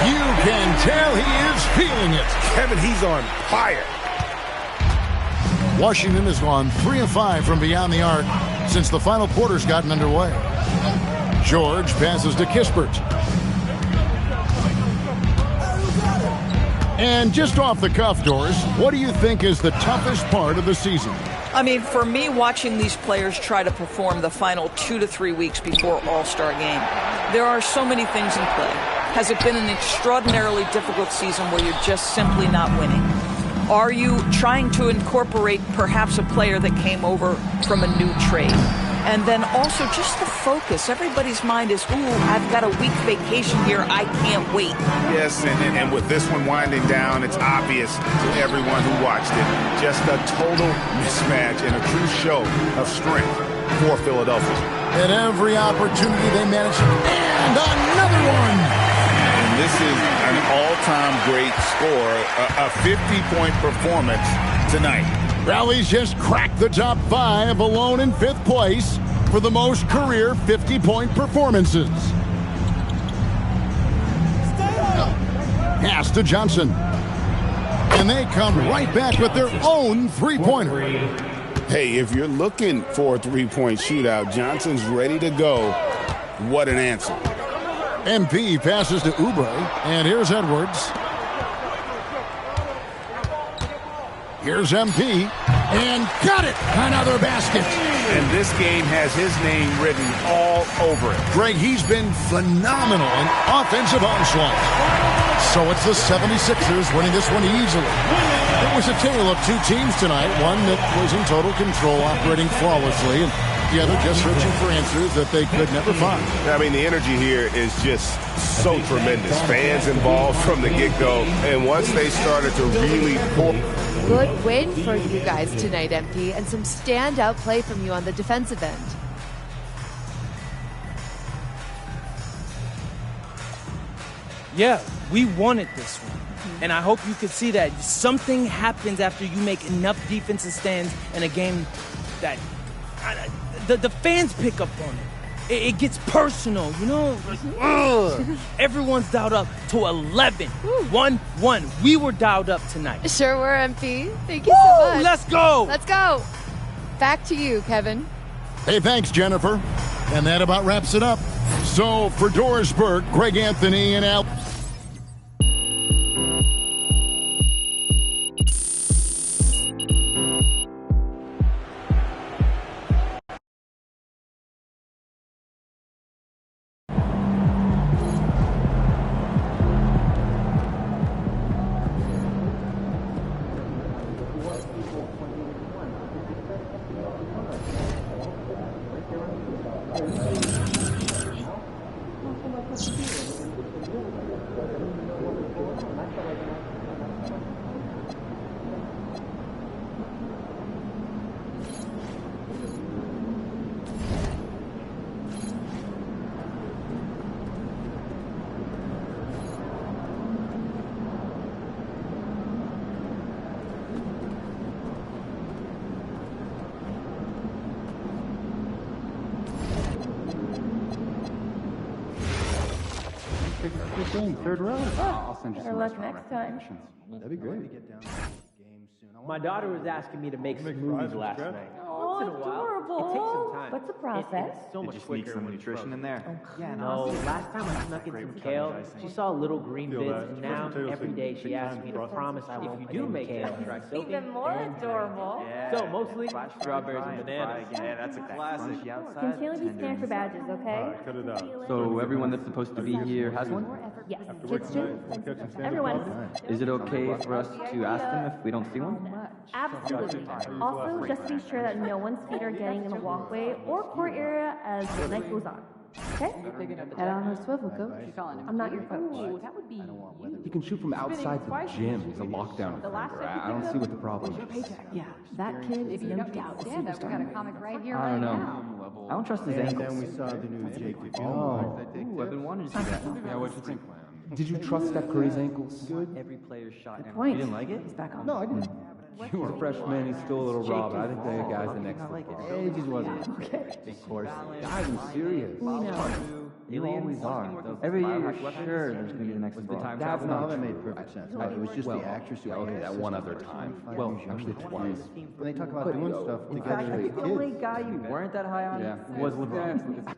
Speaker 16: You can tell he is feeling it.
Speaker 6: Kevin, he's on fire.
Speaker 16: Washington has gone 3 of 5 from beyond the arc since the final quarter's gotten underway. George passes to Kispert. And just off the cuff, Doris, what do you think is the toughest part of the season?
Speaker 17: I mean, for me, watching these players try to perform the final 2 to 3 weeks before All-Star game, there are so many things in play. Has it been an extraordinarily difficult season where you're just simply not winning? Are you trying to incorporate perhaps a player that came over from a new trade? And then also just the focus. Everybody's mind is, ooh, I've got a week vacation here. I can't wait.
Speaker 6: Yes, and with this one winding down, it's obvious to everyone who watched it. Just a total mismatch and a true show of strength for Philadelphia.
Speaker 16: At every opportunity they managed, and another one.
Speaker 6: And this is an all-time great score, a 50-point performance tonight.
Speaker 16: Rally's just cracked the top 5, alone in 5th place for the most career 50-point performances. Pass to Johnson. And they come right back with their own 3-pointer.
Speaker 18: Hey, if you're looking for a three-point shootout, Johnson's ready to go. What an answer.
Speaker 16: MP passes to Oubre, and here's Edwards. Here's MP, and got it! Another basket.
Speaker 6: And this game has his name written all over it.
Speaker 16: Greg, he's been phenomenal in offensive onslaught. So it's the 76ers winning this one easily. It was a tale of two teams tonight, one that was in total control, operating flawlessly, and the other just searching for answers that they could never find.
Speaker 1: I mean, the energy here is just so tremendous. Fans involved from the get-go, and once they started to really pour.
Speaker 21: Good win for you guys tonight, MP, and some standout play from you on the defensive end.
Speaker 12: Yeah, we wanted this one. And I hope you could see that something happens after you make enough defensive stands in a game that the fans pick up on it. It gets personal, you know? Everyone's dialed up to 11. 1-1. We were dialed up tonight.
Speaker 21: Sure were, MP. Thank you so much.
Speaker 12: Let's go.
Speaker 21: Let's go. Back to you, Kevin.
Speaker 16: Hey, thanks, Jennifer. And that about wraps it up. So for Doris Burke, Greg Anthony, and Al.
Speaker 15: Third row. I'll send you
Speaker 14: Better
Speaker 15: some
Speaker 14: luck
Speaker 15: restaurant
Speaker 14: next time.
Speaker 15: recommendations.
Speaker 11: That'd be great.
Speaker 22: My daughter was asking me to make smoothies last night.
Speaker 14: Oh,
Speaker 22: Once in a while.
Speaker 14: adorable.
Speaker 22: It takes some time.
Speaker 14: What's the process?
Speaker 22: It's so
Speaker 15: Did
Speaker 22: much
Speaker 15: you sneak
Speaker 22: quicker
Speaker 15: some
Speaker 22: when it's
Speaker 15: nutrition in
Speaker 22: frozen.
Speaker 15: there?
Speaker 22: Yeah, no. Last time I snuck in some kale, she saw little green bits, and now every day she asks me to promise I won't put in kale.
Speaker 14: Even more adorable.
Speaker 22: So mostly strawberries and bananas.
Speaker 15: Yeah, that's a classic.
Speaker 14: Continually be snack for badges, okay?
Speaker 15: Cut it out. So everyone that's supposed to be here has one?
Speaker 14: Yes, kids too. Everyone.
Speaker 15: Is it okay for us to ask them if we don't see one?
Speaker 14: Absolutely. Also, just be sure that no one's feet are getting in the walkway or court area as the night goes on. Okay? Head on a swivel, coach. I'm not your coach.
Speaker 23: That would be
Speaker 24: You can shoot from outside the gym. He's a lockdown offender. I don't see what the problem is.
Speaker 14: Yeah, that kid is no doubt a superstar.
Speaker 23: we got a comic right here,
Speaker 15: I don't
Speaker 23: right
Speaker 15: know.
Speaker 23: now.
Speaker 15: I don't trust his
Speaker 11: And
Speaker 15: ankles.
Speaker 11: then we saw the new Jake
Speaker 15: Oh, ooh, I've been wanting to see that.
Speaker 24: Yeah, what'd you think? Did you trust Steph Curry's ankles?
Speaker 15: Every player's shot.
Speaker 14: Good point.
Speaker 15: You didn't like it?
Speaker 14: He's back on.
Speaker 24: No, I didn't. You were a freshman. He's still a little raw, but I think the guy's the next.
Speaker 15: It just wasn't. Of course.
Speaker 24: Guys, I'm serious.
Speaker 14: We know.
Speaker 15: You always are. Every year you're sure there's going to be the next one.
Speaker 24: That's not
Speaker 11: that
Speaker 24: true.
Speaker 11: made perfect sense. It was just the actress who
Speaker 24: Okay, that one other time. Well, actually twice.
Speaker 11: When they talk about doing stuff
Speaker 15: In
Speaker 11: together
Speaker 15: fact, I
Speaker 11: as
Speaker 15: think the only
Speaker 11: kids.
Speaker 15: guy you weren't that high on was LeBron.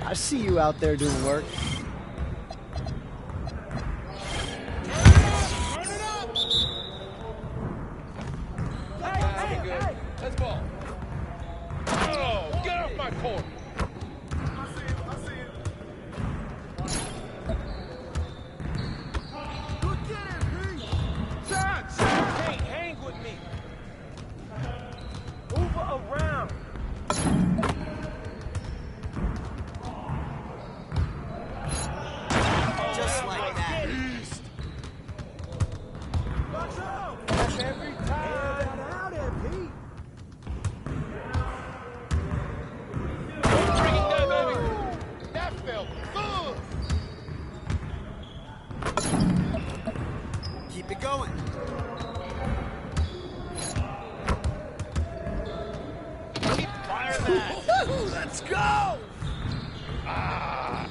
Speaker 11: I see you out there doing work.
Speaker 3: Let's ball. Oh, get off my court.
Speaker 5: Hey, hang with me. Move around. Keep it going. Keep firing that. Let's go. Ah.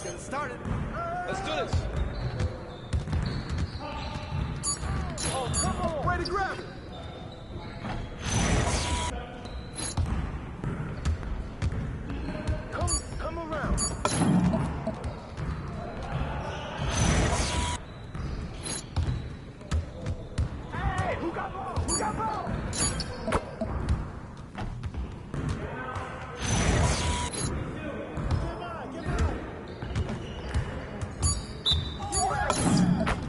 Speaker 5: Get it started. Let's do this. Oh, come on. Way to grab it. Come around. Hey, who got ball? Who got ball?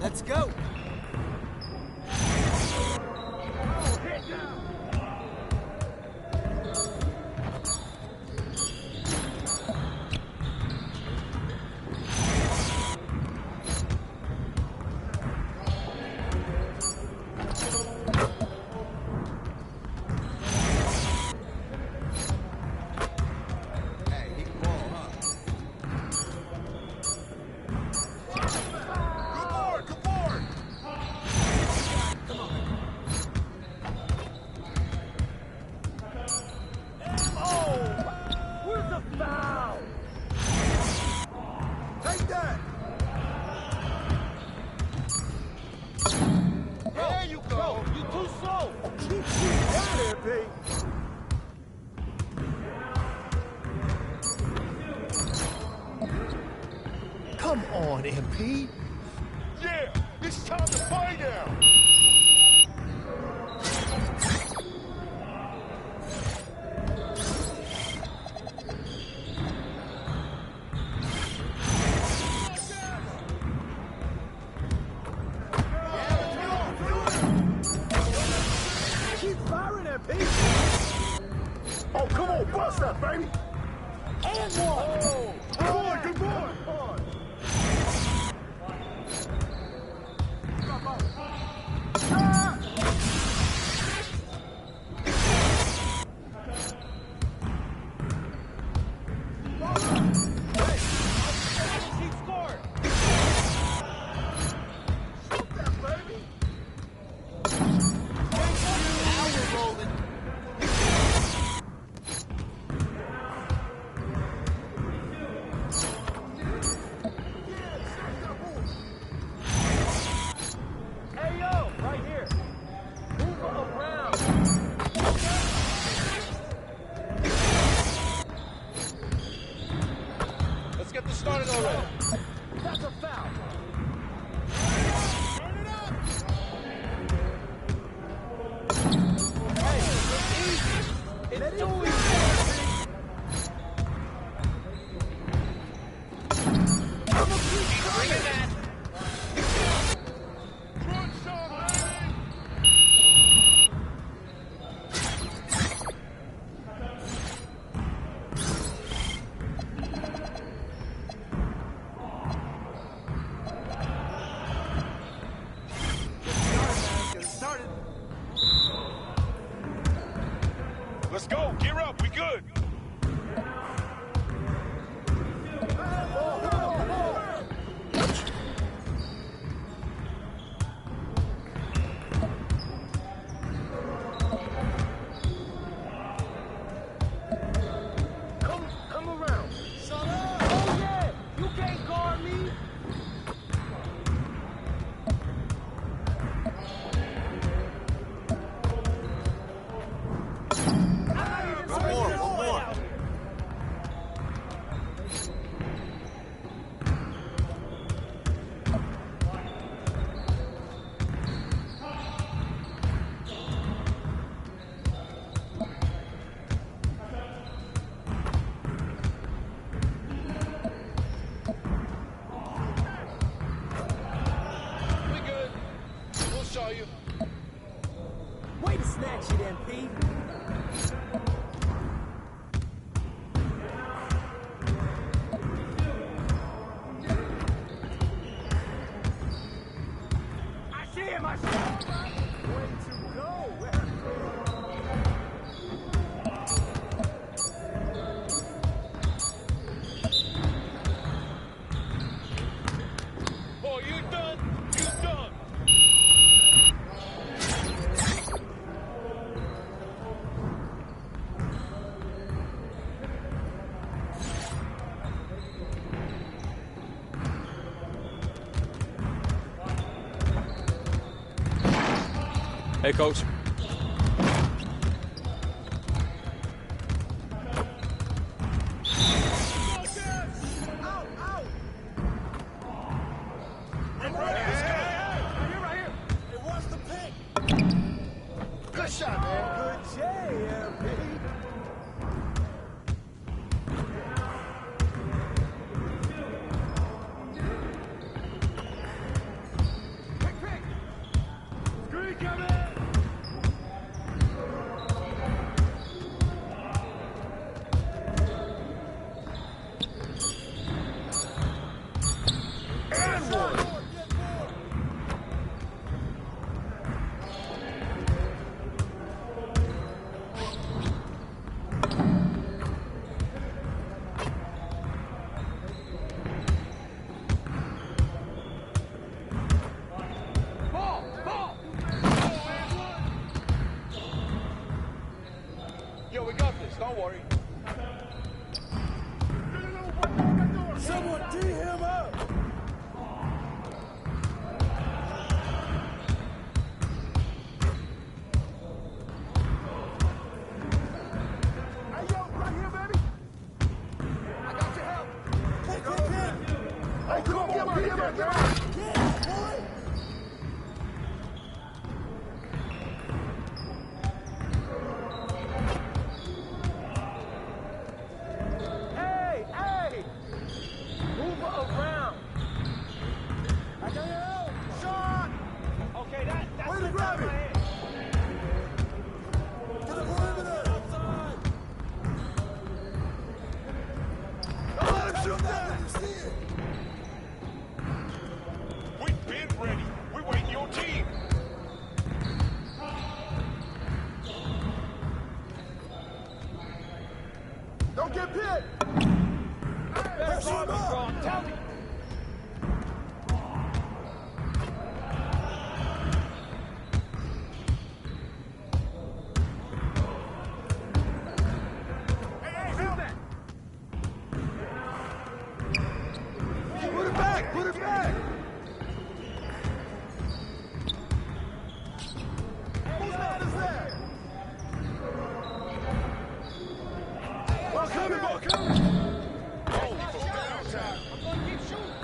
Speaker 5: Let's go. Hey, he can ball, huh? Good board, good board. Come on. Oh, where's the foul? Take that. There you go. You too slow. Keep shooting down there, P. Come on, MP. Yeah, it's time to fight now. Keep firing, MP. Oh, come on, bust that, baby. And one. Oh, good boy, good boy. Keep scoring. Shoot that, baby. Now we're rolling. Hey, yo, right here. Move around. Let's get this started already. That's a foul. Turn it up. Hey, it's easy. It's too easy. I'm gonna keep bringing that. Get started. Let's go. Gear up. We good. Come around. Shut up. Oh, yeah. You can't guard me. One more. We good. We'll show you. Way to snatch it, MP. I see him.
Speaker 9: Hey, Coach.
Speaker 5: Good shot, man. Good jam, baby. Screen coming! And one!
Speaker 3: Yo, we got this. Don't worry.
Speaker 5: Someone tee him up! Hey, yo, right here, baby! I got your help! Kick. Hey, come on, get him, get him! Yeah, boy! Hey! Move around! I got your help! Shot! Okay, that's way to grab it! To the perimeter! Outside! Don't let him shoot that! You see it!
Speaker 3: We've been ready. We're waiting your team.
Speaker 5: Don't get hit!
Speaker 3: That's wrong. Tell me. Hey, shoot that!
Speaker 5: Put it back! Put it back! Whose man is that? Ball coming!
Speaker 3: Holy downtime. I'm gonna keep shooting.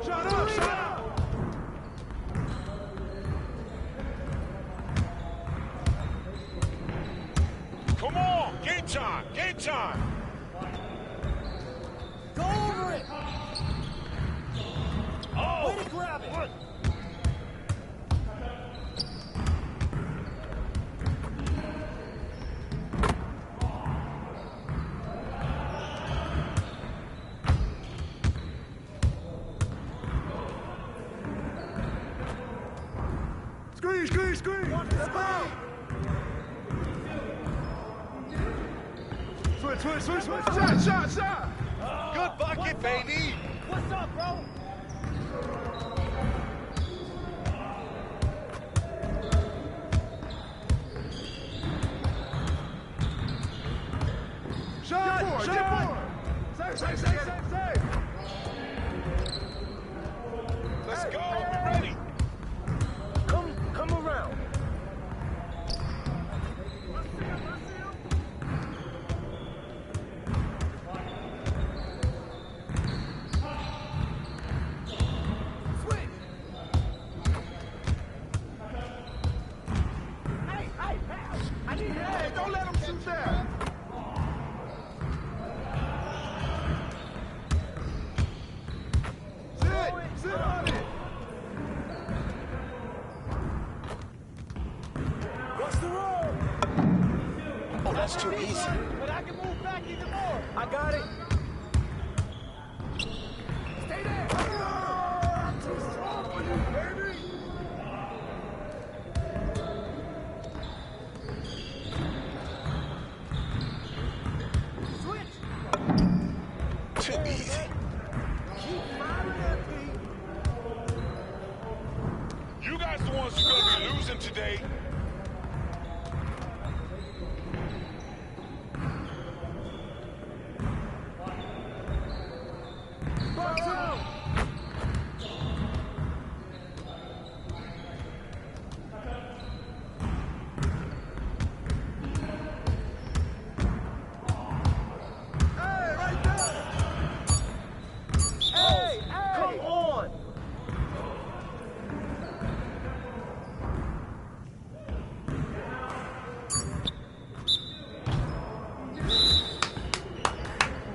Speaker 5: Shut up!
Speaker 3: Come on, game time.
Speaker 5: Go over it!
Speaker 3: Oh,
Speaker 5: Way to grab it!
Speaker 3: What?
Speaker 5: Screen! Let's go! Switch! Shot!
Speaker 3: Good bucket, baby.
Speaker 5: What's up, bro? Shot! Save!
Speaker 3: Let's go. We're ready.
Speaker 5: Come around. Hey, don't let him shoot that. Sit on it. What's the roll?
Speaker 3: Oh, that's too easy.
Speaker 5: But I can move back even more. I got it.
Speaker 3: You guys the ones who are gonna be losing today.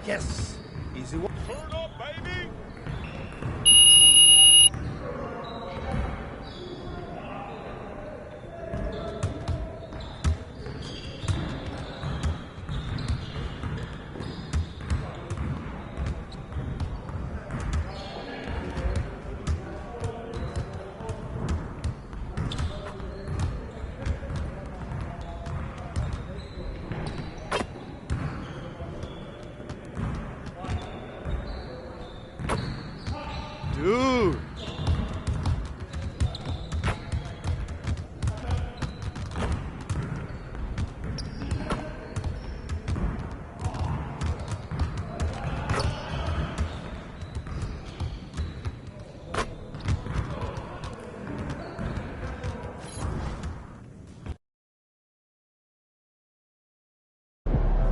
Speaker 5: Yes. Easy one.
Speaker 3: Turn up, baby.
Speaker 5: Dude.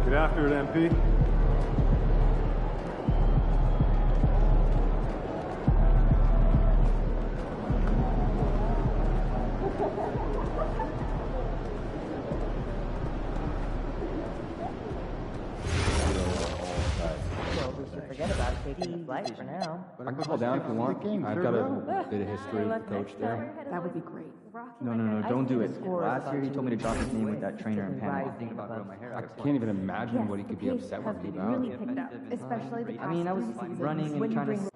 Speaker 20: Get after it, MP.
Speaker 22: Forget about it, taking the flight for now.
Speaker 24: I can call down if you want. I've got a bit of history with the coach there.
Speaker 14: That would be great.
Speaker 24: No, don't do it. Last year he told me to drop his name with that trainer in Panama. I can't even imagine what he could be upset with me about.
Speaker 14: Really picked up, especially the
Speaker 22: I mean, I was running and trying to...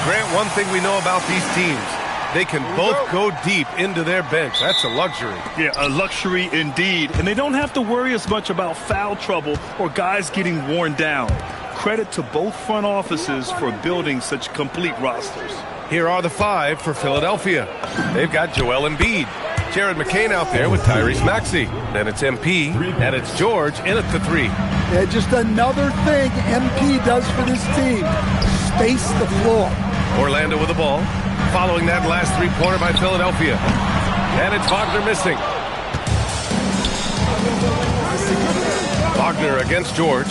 Speaker 1: Grant, one thing we know about these teams, they can both go deep into their bench. That's a luxury.
Speaker 4: Yeah, a luxury indeed. And they don't have to worry as much about foul trouble or guys getting worn down. Credit to both front offices for building such complete rosters.
Speaker 1: Here are the five for Philadelphia. They've got Joel Embiid, Jared McCain out there with Tyrese Maxey. Then it's MP, and it's George in at the three.
Speaker 7: Yeah, just another thing MP does for this team. Space the floor.
Speaker 1: Orlando with the ball, following that last three-pointer by Philadelphia. And it's Wagner missing. Wagner against George.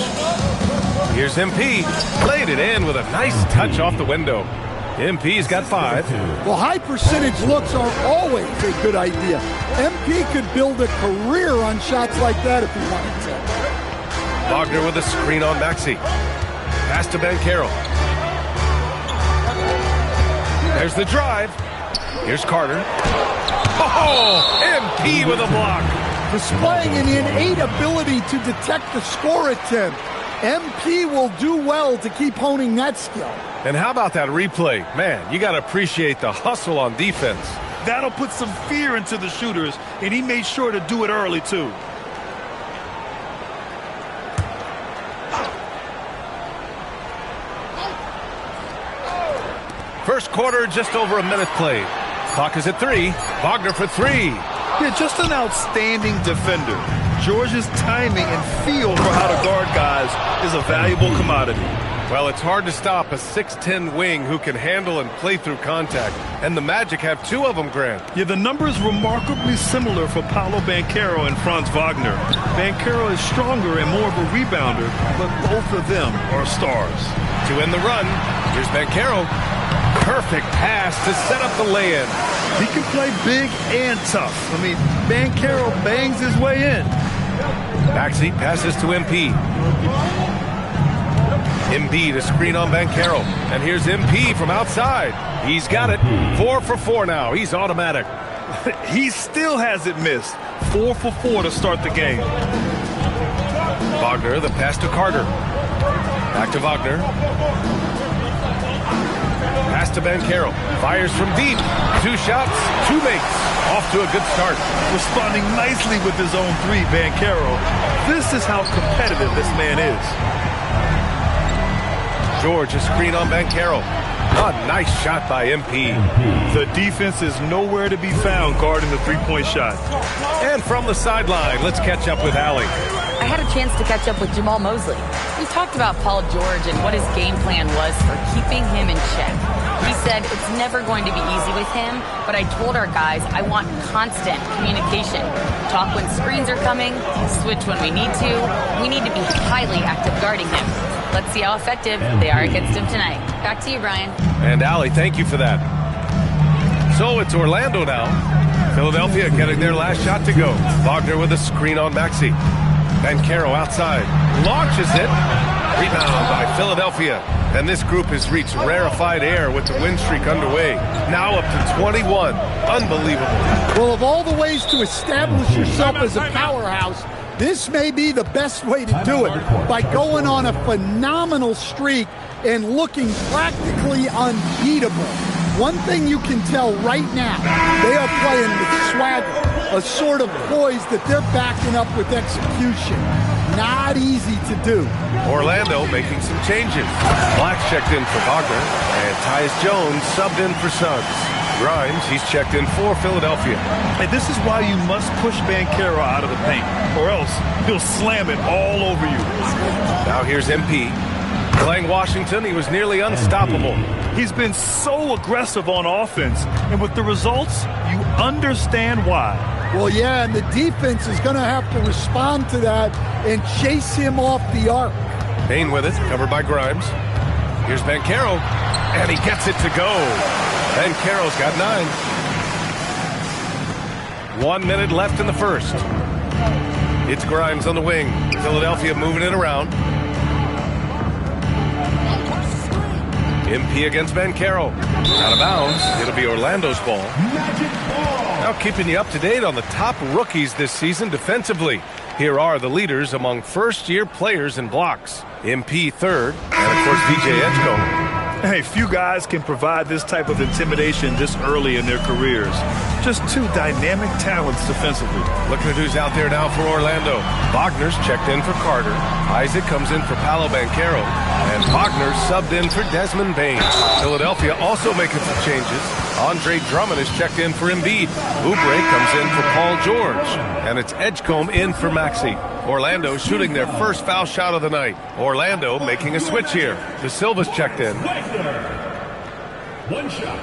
Speaker 1: Here's MP. Played it in with a nice touch off the window. MP's got 5.
Speaker 7: Well, high percentage looks are always a good idea. MP could build a career on shots like that if he wanted to.
Speaker 1: Wagner with a screen on Maxey. Pass to Ben Carroll. There's the drive. Here's Carter. Oh, MP with a block.
Speaker 7: Displaying an innate ability to detect the score attempt. MP will do well to keep honing that skill.
Speaker 1: And how about that replay? Man, you got to appreciate the hustle on defense.
Speaker 4: That'll put some fear into the shooters, and he made sure to do it early, too.
Speaker 1: First quarter, just over a minute played. Clock is at 3. Wagner for 3.
Speaker 4: Yeah, just an outstanding defender. George's timing and feel for how to guard guys is a valuable commodity.
Speaker 1: Well, it's hard to stop a 6'10 wing who can handle and play through contact. And the Magic have two of them, Grant.
Speaker 4: Yeah, the numbers remarkably similar for Paolo Banchero and Franz Wagner. Banchero is stronger and more of a rebounder, but both of them are stars.
Speaker 1: To end the run, here's Banchero. Perfect pass to set up the lay-in.
Speaker 4: He can play big and tough. I mean, Banchero bangs his way in.
Speaker 1: Maxey passes to MP. Embiid a screen on Banchero. And here's MP from outside. He's got it. 4 for 4 now. He's automatic.
Speaker 4: He still hasn't missed. 4 for 4 to start the game.
Speaker 1: Wagner, the pass to Carter. Back to Wagner. Pass to Banchero. Fires from deep. 2 shots, 2 makes. Off to a good start.
Speaker 4: Responding nicely with his own 3, Banchero. This is how competitive this man is.
Speaker 1: George, a screen on Banchero. A nice shot by MP.
Speaker 4: The defense is nowhere to be found guarding the three-point shot.
Speaker 1: And from the sideline, let's catch up with Allie.
Speaker 8: I had a chance to catch up with Jamal Mosley. We talked about Paul George and what his game plan was for keeping him in check. He said it's never going to be easy with him, but I told our guys I want constant communication. Talk when screens are coming, switch when we need to. We need to be highly active guarding him. Let's see how effective they are against him tonight. Back to you, Brian.
Speaker 1: And Allie, thank you for that. So it's Orlando now. Philadelphia getting their last shot to go. Wagner with a screen on Maxey. Banchero outside. Launches it. Rebound by Philadelphia. And this group has reached rarefied air with the win streak underway. Now up to 21. Unbelievable.
Speaker 7: Well, of all the ways to establish yourself as a powerhouse, this may be the best way to do it, by going on a phenomenal streak and looking practically unbeatable. One thing you can tell right now, they are playing with swagger, a sort of poise that they're backing up with execution. Not easy to do.
Speaker 1: Orlando making some changes. Black checked in for Wagner, and Tyus Jones subbed in for Suggs. Grimes, he's checked in for Philadelphia.
Speaker 4: And this is why you must push Banchero out of the paint, or else he'll slam it all over you.
Speaker 1: Now here's MP. Playing Washington, he was nearly unstoppable.
Speaker 4: He's been so aggressive on offense, and with the results, you understand why.
Speaker 7: Well, yeah, and the defense is going to have to respond to that and chase him off the arc.
Speaker 1: Payne with it, covered by Grimes. Here's Banchero, and he gets it to go. Banchero's got 9. 1 minute left in the first. It's Grimes on the wing. Philadelphia moving it around. MP against Banchero. Out of bounds. It'll be Orlando's ball. Now keeping you up to date on the top rookies this season defensively. Here are the leaders among first-year players in blocks. MP third, and of course DJ Edgecombe.
Speaker 4: Hey, few guys can provide this type of intimidation this early in their careers. Just 2 dynamic talents defensively.
Speaker 1: Looking at who's out there now for Orlando. Wagner's checked in for Carter. Isaac comes in for Paolo Banchero. And Wagner subbed in for Desmond Bane. Philadelphia also making some changes. Andre Drummond is checked in for Embiid. Oubre comes in for Paul George. And it's Edgecombe in for Maxey. Orlando shooting their first foul shot of the night. Orlando making a switch here. De Silva's checked in.
Speaker 10: 1 shot.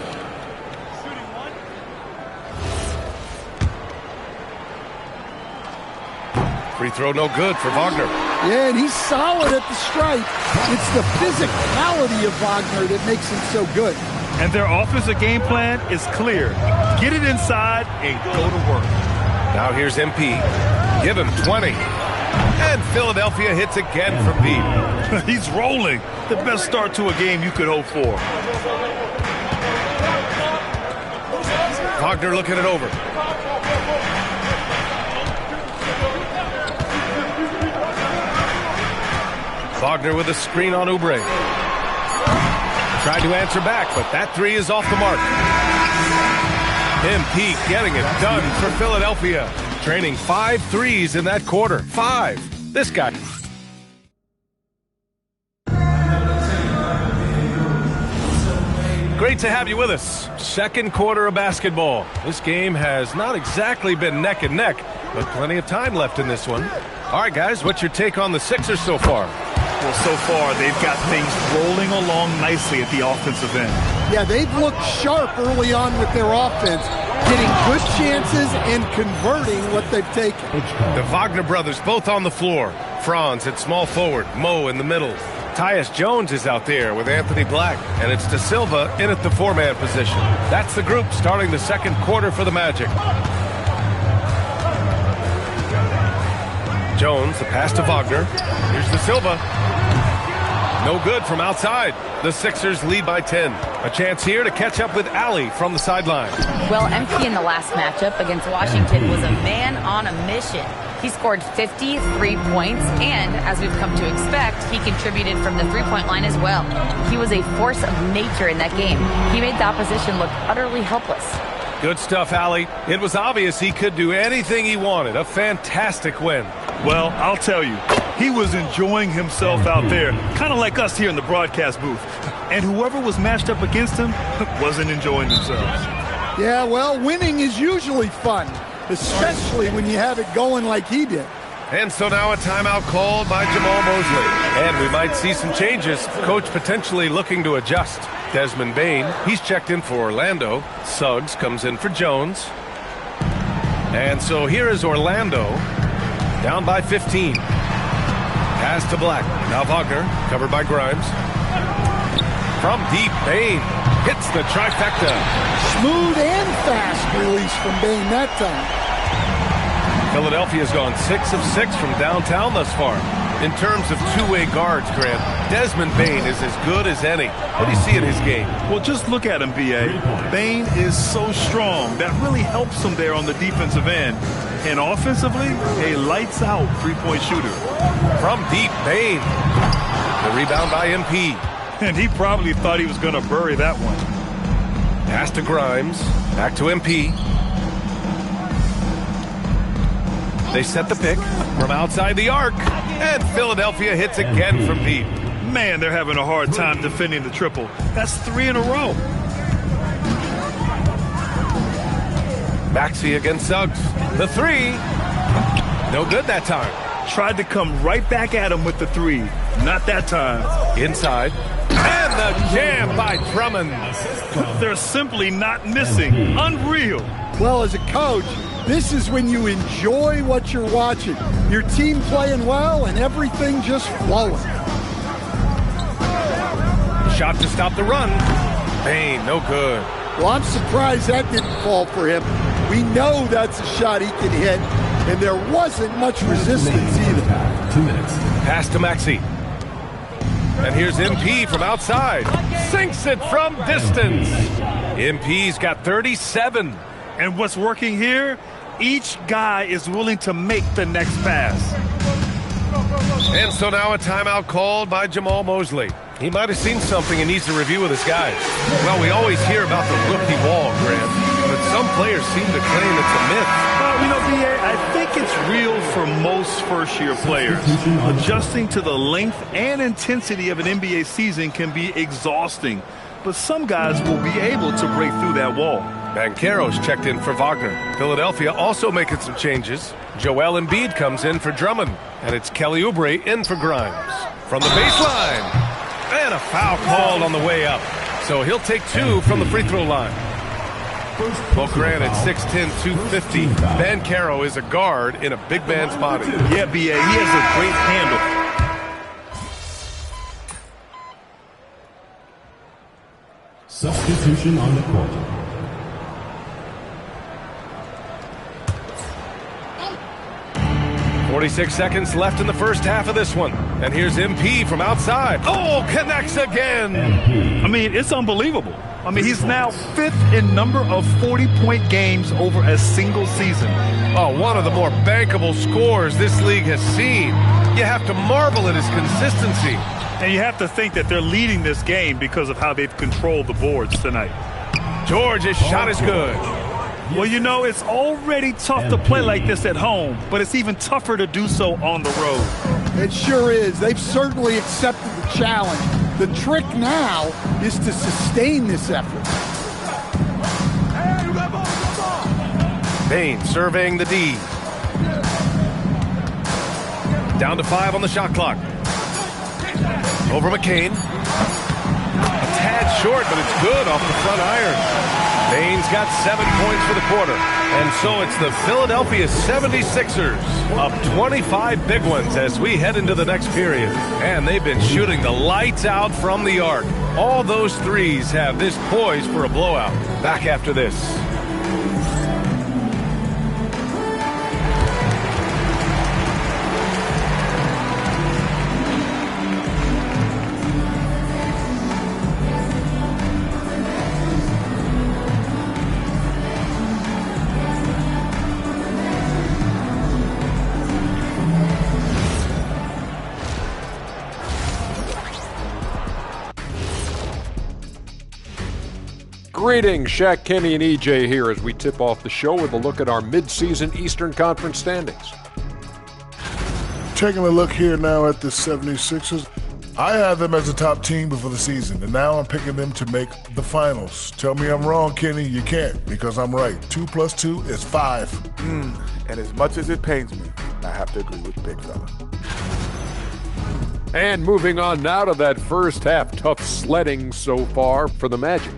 Speaker 1: Free throw no good for Wagner.
Speaker 7: Yeah, and he's solid at the stripe. It's the physicality of Wagner that makes him so good.
Speaker 4: And their offensive game plan is clear. Get it inside and go to work.
Speaker 1: Now here's MP. Give him 20. And Philadelphia hits again from deep.
Speaker 4: He's rolling. The best start to a game you could hope for.
Speaker 1: Wagner looking it over. Wagner with a screen on Oubre. Tried to answer back, but that 3 is off the mark. MP getting it done for Philadelphia. Training 5 threes in that quarter. 5. This guy. Great to have you with us. Second quarter of basketball. This game has not exactly been neck and neck, but plenty of time left in this one. All right, guys, what's your take on the Sixers so far?
Speaker 4: Well, so far, they've got things rolling along nicely at the offensive end.
Speaker 7: Yeah, they've looked sharp early on with their offense, getting good chances and converting what they've taken.
Speaker 1: The Wagner brothers both on the floor. Franz at small forward, Mo in the middle. Tyus Jones is out there with Anthony Black, and it's De Silva in at the four-man position. That's the group starting the second quarter for the Magic. Jones, the pass to Wagner. Here's De Silva. No good from outside. The Sixers lead by 10. A chance here to catch up with Allie from the sideline.
Speaker 8: Well, MP in the last matchup against Washington was a man on a mission. He scored 53 points, and as we've come to expect, he contributed from the three-point line as well. He was a force of nature in that game. He made the opposition look utterly helpless.
Speaker 1: Good stuff, Allie. It was obvious he could do anything he wanted. A fantastic win.
Speaker 4: Well, I'll tell you, he was enjoying himself out there, kind of like us here in the broadcast booth. And whoever was matched up against him wasn't enjoying themselves.
Speaker 7: Yeah, well, winning is usually fun, especially when you have it going like he did.
Speaker 1: And so now a timeout called by Jamal Mosley. And we might see some changes. Coach potentially looking to adjust. Desmond Bane, he's checked in for Orlando. Suggs comes in for Jones. And so here is Orlando, down by 15. Pass to Black. Now Wagner, covered by Grimes. From deep, Bane hits the trifecta.
Speaker 7: Smooth and fast release from Bane that time.
Speaker 1: Philadelphia's gone 6 of 6 from downtown thus far. In terms of two-way guards, Grant, Desmond Bane is as good as any. What do you see in his game?
Speaker 4: Well, just look at him, B.A. Bane is so strong. That really helps him there on the defensive end. And offensively, a lights-out three-point shooter.
Speaker 1: From deep, Bane. The rebound by MP.
Speaker 4: And he probably thought he was going to bury that one.
Speaker 1: Pass to Grimes. Back to MP. They set the pick from outside the arc. And Philadelphia hits again from deep.
Speaker 4: Man, they're having a hard time defending the triple. That's 3 in a row.
Speaker 1: Maxey against Suggs. The three. No good that time.
Speaker 4: Tried to come right back at him with the three. Not that time.
Speaker 1: Inside. And the jam by Drummond.
Speaker 4: They're simply not missing. Unreal.
Speaker 7: Well, as a coach, this is when you enjoy what you're watching. Your team playing well and everything just flowing.
Speaker 1: Shot to stop the run. Bane, no good.
Speaker 7: Well, I'm surprised that didn't fall for him. We know that's a shot he can hit, and there wasn't much resistance either.
Speaker 10: 2 minutes.
Speaker 1: Pass to Maxey. And here's MP from outside. Sinks it from distance. MP's got 37.
Speaker 4: And what's working here, each guy is willing to make the next pass.
Speaker 1: And so now a timeout called by Jamal Mosley. He might have seen something and needs to review with his guys. Well, we always hear about the rookie wall, Grant, but some players seem to claim it's a myth.
Speaker 4: Well, you know, B.A., I think it's real for most first-year players. Adjusting to the length and intensity of an NBA season can be exhausting, but some guys will be able to break through that wall.
Speaker 1: Banchero's checked in for Wagner. Philadelphia also making some changes. Joel Embiid comes in for Drummond, and it's Kelly Oubre in for Grimes. From the baseline, and a foul called on the way up. So he'll take 2 from the free throw line. Well, Grant, at 6'10", 250, Banchero is a guard in a big man's body.
Speaker 4: Yeah, B.A., he has a great handle.
Speaker 10: Substitution on the court.
Speaker 1: .46 seconds left in the first half of this one. And here's MP from outside. Oh, connects again.
Speaker 4: I mean, it's unbelievable. I mean, he's now 5th in number of 40-point games over a single season.
Speaker 1: Oh, one of the more bankable scores this league has seen. You have to marvel at his consistency.
Speaker 4: And you have to think that they're leading this game because of how they've controlled the boards tonight.
Speaker 1: George's shot is good.
Speaker 4: Well, you know, it's already tough to play like this at home, but it's even tougher to do so on the road.
Speaker 7: It sure is. They've certainly accepted the challenge. The trick now is to sustain this effort.
Speaker 1: Bane surveying the D. Down to 5 on the shot clock. Over McCain. A tad short, but it's good off the front iron. Bane's got 7 points for the quarter. And so it's the Philadelphia 76ers up 25 big ones as we head into the next period. And they've been shooting the lights out from the arc. All those threes have this poised for a blowout. Back after this.
Speaker 9: Greetings, Shaq, Kenny, and EJ here as we tip off the show with a look at our midseason Eastern Conference standings.
Speaker 2: Taking a look here now at the 76ers. I had them as a top team before the season, and now I'm picking them to make the finals. Tell me I'm wrong, Kenny. You can't, because I'm right. 2 plus 2 is 5.
Speaker 20: And as much as it pains me, I have to agree with Big Fella.
Speaker 9: And moving on now to that first half, tough sledding so far for the Magic.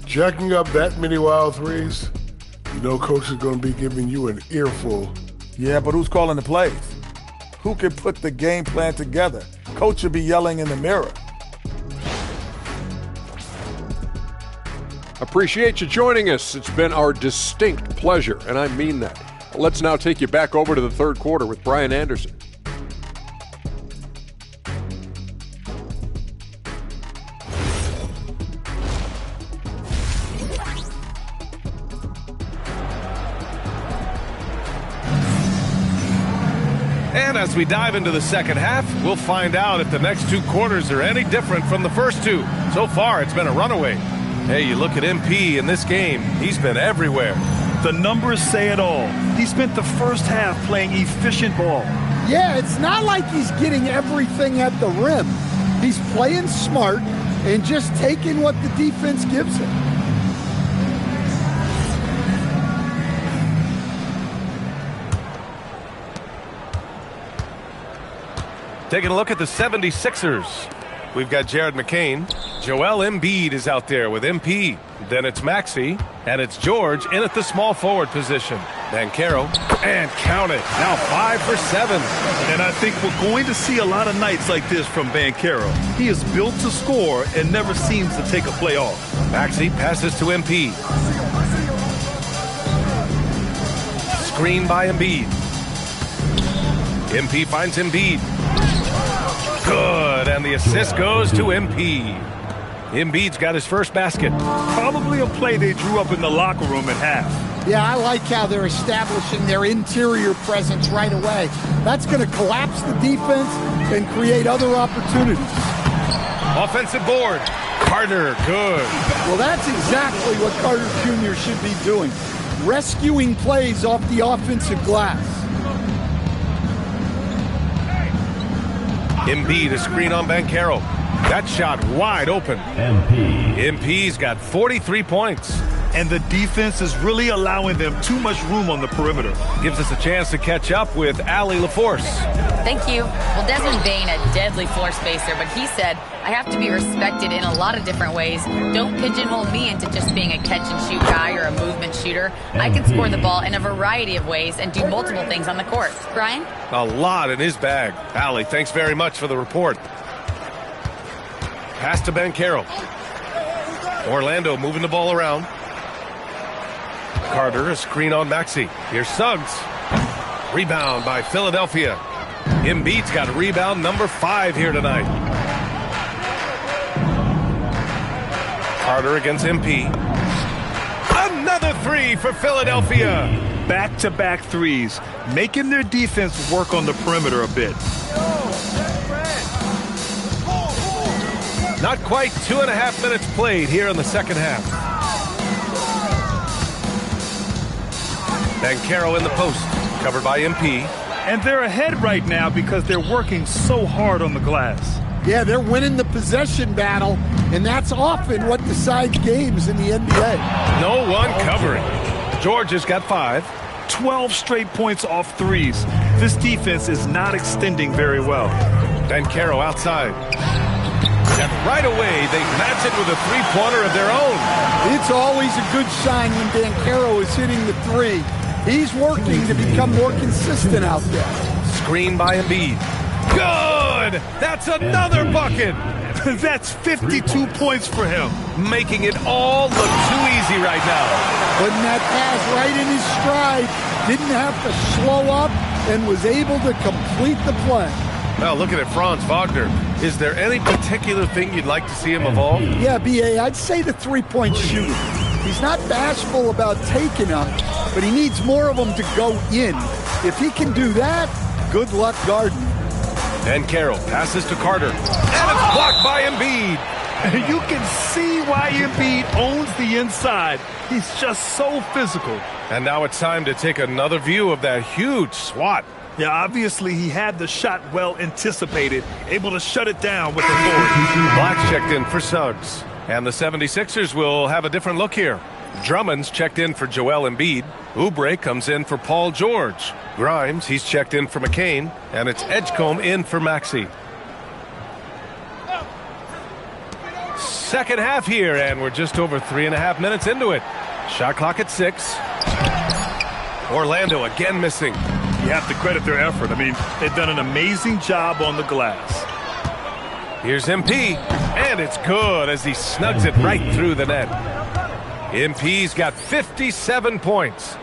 Speaker 2: Jacking up that many wild threes, you know Coach is going to be giving you an earful.
Speaker 20: Yeah, but who's calling the plays? Who can put the game plan together? Coach should be yelling in the mirror.
Speaker 9: Appreciate you joining us. It's been our distinct pleasure, and I mean that. Let's now take you back over to the third quarter with Brian Anderson.
Speaker 1: And as we dive into the second half, we'll find out if the next 2 quarters are any different from the first 2. So far, it's been a runaway. Hey, you look at MP in this game, he's been everywhere.
Speaker 4: The numbers say it all. He spent the first half playing efficient ball.
Speaker 7: Yeah, it's not like he's getting everything at the rim. He's playing smart and just taking what the defense gives him.
Speaker 1: Taking a look at the 76ers. We've got Jared McCain. Joel Embiid is out there with MP. Then it's Maxey. And it's George in at the small forward position. Banchero. And count it. Now 5 for 7.
Speaker 4: And I think we're going to see a lot of nights like this from Banchero. He is built to score and never seems to take a play off.
Speaker 1: Maxey passes to MP. Screen by Embiid. MP finds Embiid. Good, and the assist goes to MP. Embiid's got his first basket.
Speaker 4: Probably a play they drew up in the locker room at half.
Speaker 7: Yeah, I like how they're establishing their interior presence right away. That's going to collapse the defense and create other opportunities.
Speaker 1: Offensive board. Carter, good.
Speaker 7: Well, that's exactly what Carter Jr. should be doing. Rescuing plays off the offensive glass.
Speaker 1: Embiid, a screen on Banchero. That shot wide open. MP's got 43 points.
Speaker 4: And the defense is really allowing them too much room on the perimeter.
Speaker 1: Gives us a chance to catch up with Allie LaForce.
Speaker 8: Thank you. Well, Desmond Bane, a deadly floor spacer, but he said, I have to be respected in a lot of different ways. Don't pigeonhole me into just being a catch-and-shoot guy or a movement shooter. I can score the ball in a variety of ways and do multiple things on the court. Brian?
Speaker 1: A lot in his bag. Allie, thanks very much for the report. Pass to Banchero. Orlando moving the ball around. Carter, a screen on Maxey. Here's Suggs. Rebound by Philadelphia. Embiid's got rebound number 5 here tonight. Carter against MP. Another 3 for Philadelphia.
Speaker 4: Back-to-back threes, making their defense work on the perimeter a bit.
Speaker 1: Not quite 2.5 minutes played here in the second half. Banchero in the post, covered by MP.
Speaker 4: And they're ahead right now because they're working so hard on the glass.
Speaker 7: Yeah, they're winning the possession battle, and that's often what decides games in the NBA.
Speaker 1: No one covering. George has got 5.
Speaker 4: 12 straight points off threes. This defense is not extending very well.
Speaker 1: Bancaro outside. And right away, they match it with a three-pointer of their own.
Speaker 7: It's always a good sign when Bancaro is hitting the three. He's working to become more consistent out there.
Speaker 1: Screen by Embiid. Good! That's another bucket!
Speaker 4: That's 52 points for him.
Speaker 1: Making it all look too easy right now.
Speaker 7: Putting that pass right in his stride. Didn't have to slow up and was able to complete the play.
Speaker 1: Well, looking at Franz Wagner, is there any particular thing you'd like to see him evolve?
Speaker 7: Yeah, B.A., I'd say the three-point shooting. He's not bashful about taking them, but he needs more of them to go in. If he can do that, good luck guarding.
Speaker 1: And Carroll passes to Carter. And it's blocked by Embiid.
Speaker 4: You can see why Embiid owns the inside. He's just so physical.
Speaker 1: And now it's time to take another view of that huge swat.
Speaker 4: Yeah, obviously he had the shot well anticipated, able to shut it down with authority.
Speaker 1: Black's checked in for Suggs. And the 76ers will have a different look here. Drummond's checked in for Joel Embiid. Oubre comes in for Paul George. Grimes, he's checked in for McCain. And it's Edgecombe in for Maxey. Second half here, and we're just over 3.5 minutes into it. Shot clock at 6. Orlando again missing.
Speaker 4: You have to credit their effort. I mean, they've done an amazing job on the glass.
Speaker 1: Here's MP, and it's good as he snugs it right through the net. MP's got 57 points.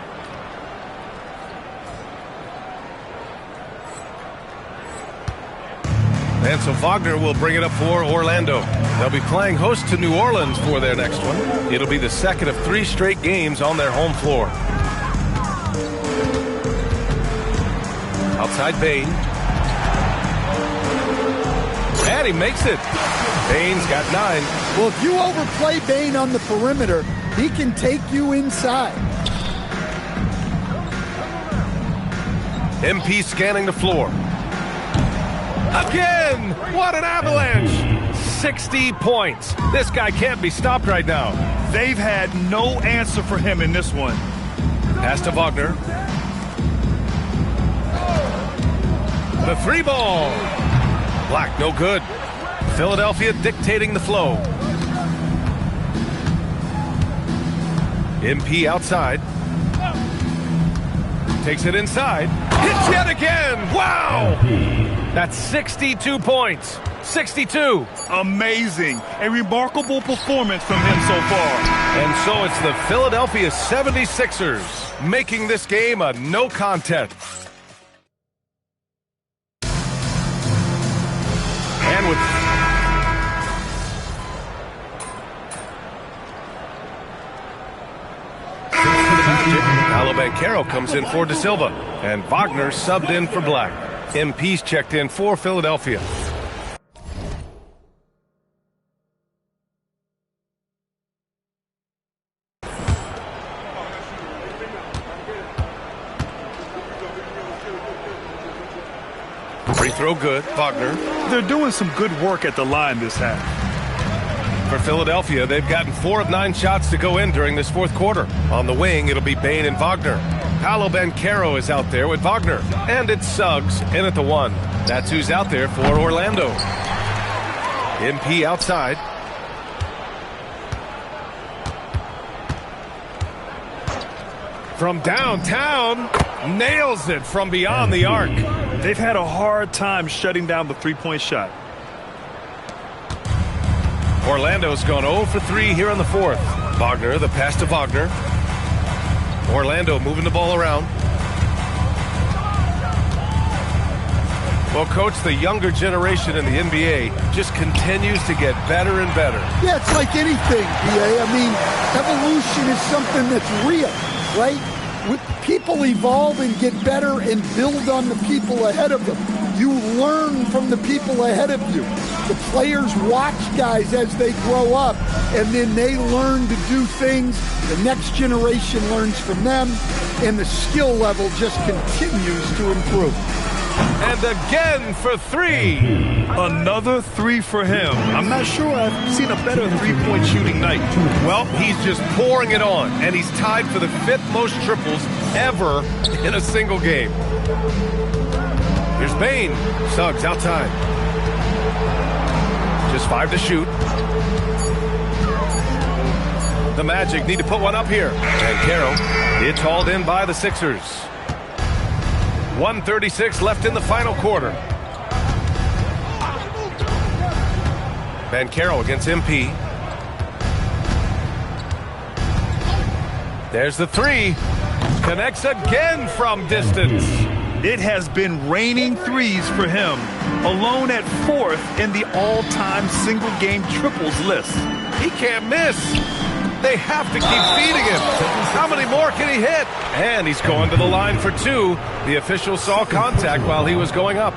Speaker 1: And so Wagner will bring it up for Orlando. They'll be playing host to New Orleans for their next one. It'll be the second of 3 straight games on their home floor. Outside Bain. And he makes it. Bain's got 9.
Speaker 7: Well, if you overplay Bain on the perimeter, he can take you inside.
Speaker 1: MP scanning the floor. Again! What an avalanche! 60 points. This guy can't be stopped right now.
Speaker 4: They've had no answer for him in this one.
Speaker 1: Pass to Wagner. The 3 ball. Black, no good. Philadelphia dictating the flow. MP outside. Takes it inside. Hits yet again. Wow! That's 62 points. 62.
Speaker 4: Amazing. A remarkable performance from him so far.
Speaker 1: And so it's the Philadelphia 76ers making this game a no contest. And with Paolo Banchero comes in for De Silva, and Wagner subbed in for Black. MP's checked in for Philadelphia. Free throw good, Wagner.
Speaker 4: They're doing some good work at the line this half.
Speaker 1: For Philadelphia, they've gotten 4 of 9 shots to go in during this fourth quarter. On the wing, it'll be Bain and Wagner. Paolo Banchero is out there with Wagner. And it's Suggs in at the 1. That's who's out there for Orlando. MP outside. From downtown, nails it from beyond the arc.
Speaker 4: They've had a hard time shutting down the three-point shot.
Speaker 1: Orlando's gone 0 for 3 here in the fourth. Wagner, the pass to Wagner. Orlando moving the ball around. Well, Coach, the younger generation in the NBA just continues to get better and better.
Speaker 7: Yeah, it's like anything, BA. I mean, evolution is something that's real, right? With people evolve and get better and build on the people ahead of them. You learn from the people ahead of you. The players watch guys as they grow up, and then they learn to do things. The next generation learns from them, and the skill level just continues to improve.
Speaker 1: And again for 3.
Speaker 4: Another 3 for him. I'm not sure I've seen a better three-point shooting night.
Speaker 1: Well, he's just pouring it on, and he's tied for the 5th most triples ever in a single game. Here's Bain. Suggs outside. 5 to shoot. The Magic need to put one up here. And Carroll, it's hauled in by the Sixers. 1:36 left in the final quarter. Banchero against MP. There's the three. Connects again from distance.
Speaker 4: It has been raining threes for him, alone at 4th in the all-time single-game triples list.
Speaker 1: He can't miss. They have to keep feeding him. How many more can he hit? And he's going to the line for 2. The official saw contact while he was going up.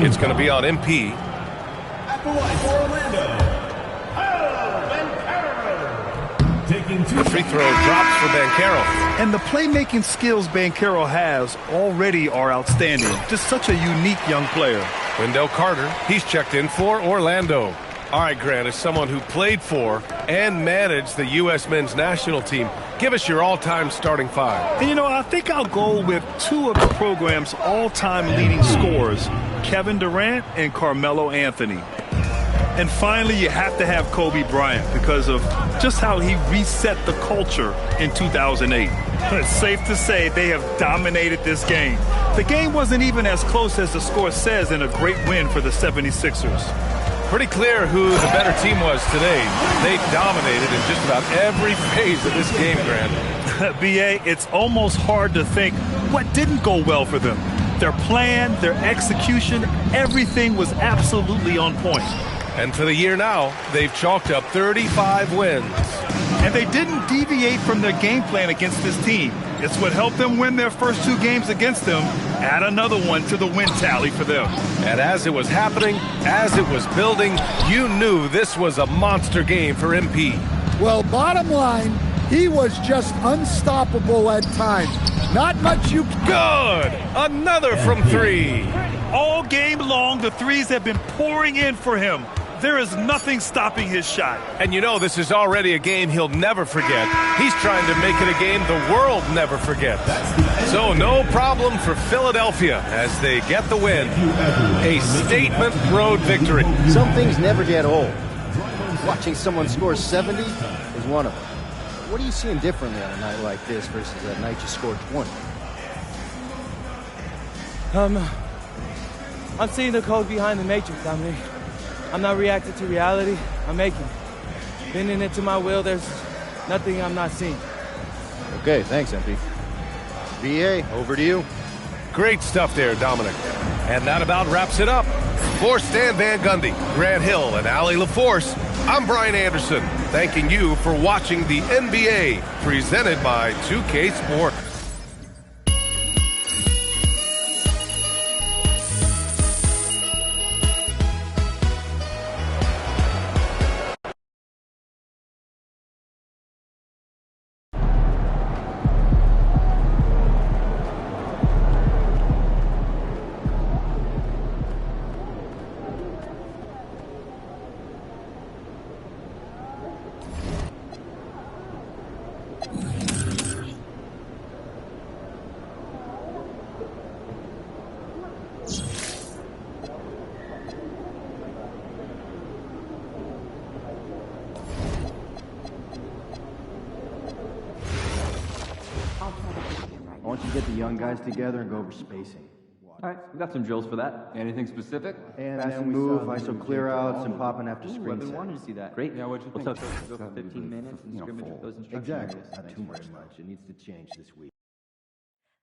Speaker 1: It's going to be on MP.
Speaker 10: At the line for Orlando,
Speaker 1: The free throw drops for Banchero.
Speaker 4: And the playmaking skills Banchero has already are outstanding. Just such a unique young player.
Speaker 1: Wendell Carter, he's checked in for Orlando. All right, Grant, as someone who played for and managed the U.S. men's national team, give us your all-time starting 5.
Speaker 4: And, I think I'll go with 2 of the program's all-time leading scorers, Kevin Durant and Carmelo Anthony. And finally, you have to have Kobe Bryant because of just how he reset the culture in 2008. It's safe to say they have dominated this game. The game wasn't even as close as the score says in a great win for the 76ers.
Speaker 1: Pretty clear who the better team was today. They dominated in just about every phase of this game, Grant.
Speaker 4: B.A., it's almost hard to think what didn't go well for them. Their plan, their execution, everything was absolutely on point.
Speaker 1: And for the year now, they've chalked up 35 wins.
Speaker 4: And they didn't deviate from their game plan against this team. It's what helped them win their first 2 games against them. Add another one to the win tally for them.
Speaker 1: And as it was happening, as it was building, you knew this was a monster game for MP.
Speaker 7: Well, bottom line, he was just unstoppable at times. Not much you...
Speaker 1: Good! Another from 3.
Speaker 4: All game long, the threes have been pouring in for him. There is nothing stopping his shot.
Speaker 1: And this is already a game he'll never forget. He's trying to make it a game the world never forgets. So no problem for Philadelphia as they get the win. A statement road victory.
Speaker 11: Some things never get old. Watching someone score 70 is one of them. What are you seeing differently on a night like this versus a night you scored 20?
Speaker 12: I'm seeing the code behind the matrix, Dominic. I'm not reacting to reality. I'm making it. Bending it to my will, there's nothing I'm not seeing.
Speaker 11: Okay, thanks, MP. VA, over to you.
Speaker 1: Great stuff there, Dominic. And that about wraps it up. For Stan Van Gundy, Grant Hill, and Allie LaForce, I'm Brian Anderson, thanking you for watching the NBA, presented by 2K Sports.
Speaker 24: I want you to get the young guys together and go over spacing.
Speaker 15: All right, we got some drills for that. Anything specific?
Speaker 11: And then move, ISO clear outs, and popping after screen
Speaker 15: I've been
Speaker 11: set.
Speaker 15: wanting to see that.
Speaker 24: Great. Yeah, what'd you think?
Speaker 15: We'll go for 15 minutes and scrimmage with those instructions.
Speaker 11: Exactly. Not too much. It needs to change this week.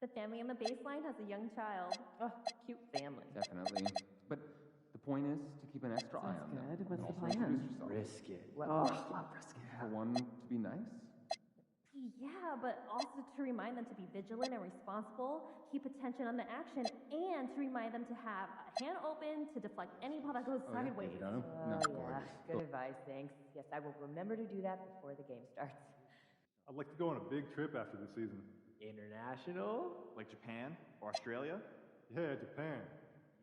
Speaker 14: The family on the baseline has a young child.
Speaker 22: Oh, cute family.
Speaker 24: Definitely. But the point is to keep an extra eye on them.
Speaker 22: Good. What's
Speaker 24: And
Speaker 22: the
Speaker 24: also
Speaker 22: plan?
Speaker 24: introduce yourself.
Speaker 11: Risk it.
Speaker 22: Well, risk it.
Speaker 24: For one, to be nice.
Speaker 14: Yeah, but also to remind them to be vigilant and responsible, keep attention on the action, and to remind them to have a hand open to deflect any ball that goes sideways.
Speaker 22: Oh, yeah. Good advice, thanks. Yes, I will remember to do that before the game starts.
Speaker 13: I'd like to go on a big trip after the season.
Speaker 22: International?
Speaker 17: Like Japan or Australia?
Speaker 13: Yeah, Japan.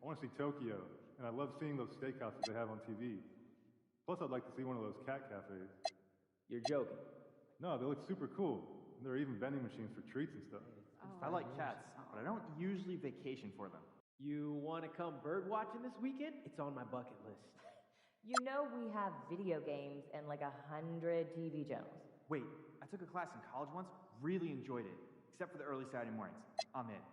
Speaker 13: I want to see Tokyo, and I love seeing those steakhouses they have on TV. Plus, I'd like to see one of those cat cafes.
Speaker 22: You're joking.
Speaker 13: No, they look super cool. And there are even vending machines for treats and stuff.
Speaker 17: I like cats, but I don't usually vacation for them.
Speaker 22: You want to come bird watching this weekend? It's on my bucket list.
Speaker 6: You know we have video games and like 100 TV channels.
Speaker 17: Wait, I took a class in college once, really enjoyed it. Except for the early Saturday mornings. I'm in.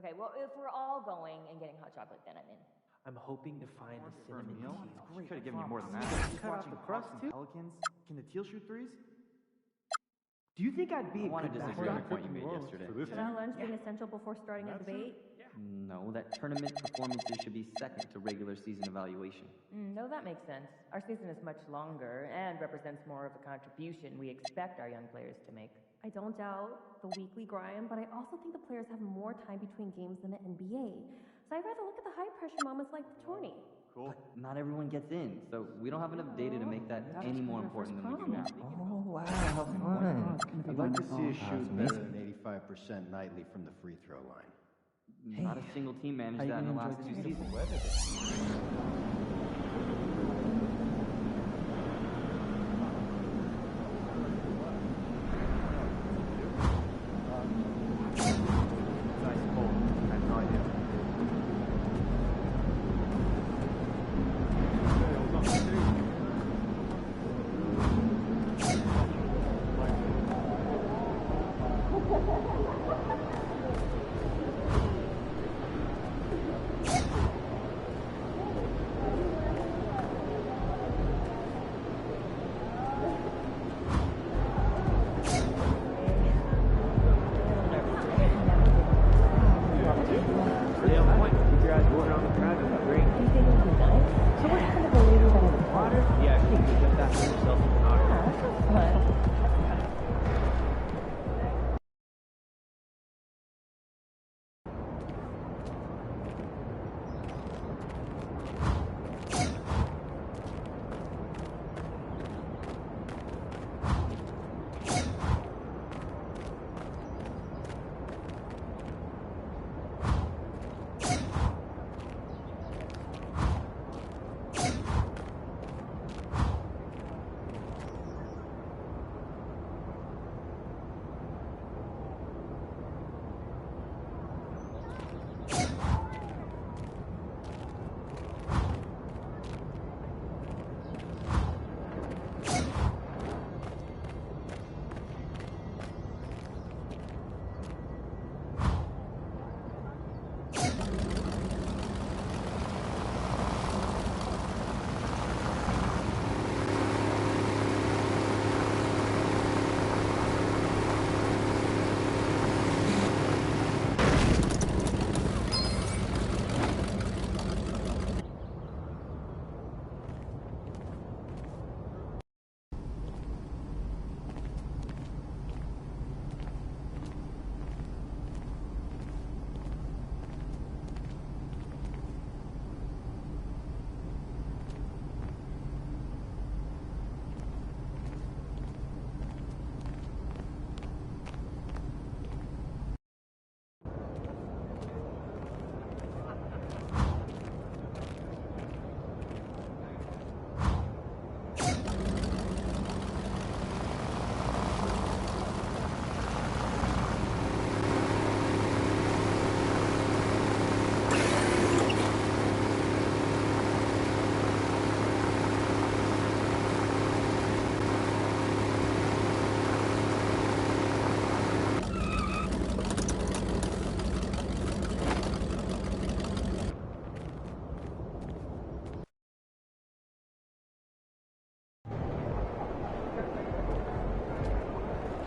Speaker 6: Okay, well, if we're all going and getting hot chocolate, then I'm in.
Speaker 22: I'm hoping to find the cinnamon
Speaker 17: meal?
Speaker 22: teal.
Speaker 17: Could have given you more than that.
Speaker 22: Cut
Speaker 17: Just
Speaker 22: off
Speaker 17: watching
Speaker 22: the crust,
Speaker 17: Hawks
Speaker 22: too?
Speaker 17: and Pelicans. Can the teal shoot threes? Do you think I'd be
Speaker 15: I want to disagree on the point you made yesterday.
Speaker 14: Without lunch being essential before starting a debate?
Speaker 15: No, that tournament performances should be second to regular season evaluation.
Speaker 6: No, that makes sense. Our season is much longer and represents more of a contribution we expect our young players to make.
Speaker 14: I don't doubt the weekly grind, but I also think the players have more time between games than the NBA. So I'd rather look at the high-pressure moments like the tourney.
Speaker 17: Cool.
Speaker 15: But not everyone gets in, so we don't have enough data to make that any more important than we do now.
Speaker 11: Oh, wow, how fun. I'd like to see us shoot better than 85% nightly from the free throw line.
Speaker 15: Not a single team managed that in the last 2 seasons.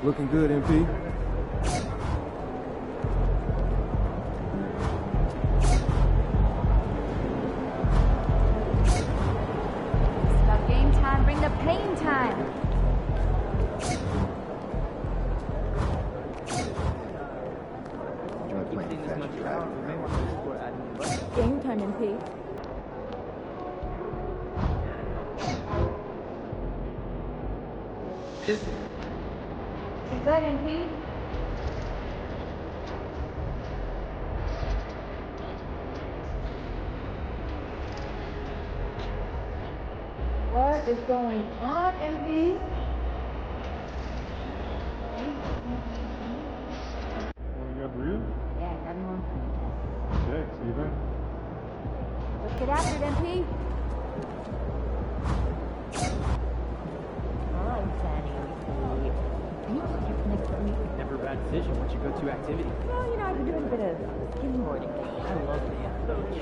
Speaker 11: Looking good, MP.
Speaker 8: It's about game time, bring the pain time.
Speaker 14: Game time, MP.
Speaker 8: Good, MP. What is going on, MP?
Speaker 13: You got burrito?
Speaker 8: Yeah, got one.
Speaker 13: Okay, see you then.
Speaker 8: Let's get after it, MP.
Speaker 22: decision? What's your go-to activity?
Speaker 6: Well, I've been doing a bit of skimboarding.
Speaker 22: I love the approach.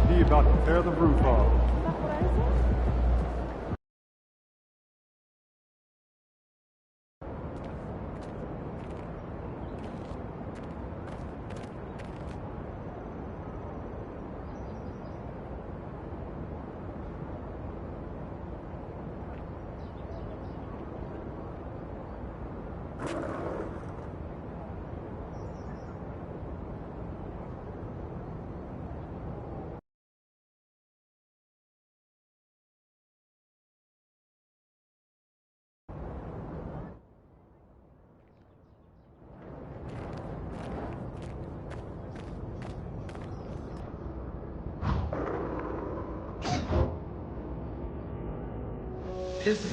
Speaker 13: He about to tear the roof off.
Speaker 18: This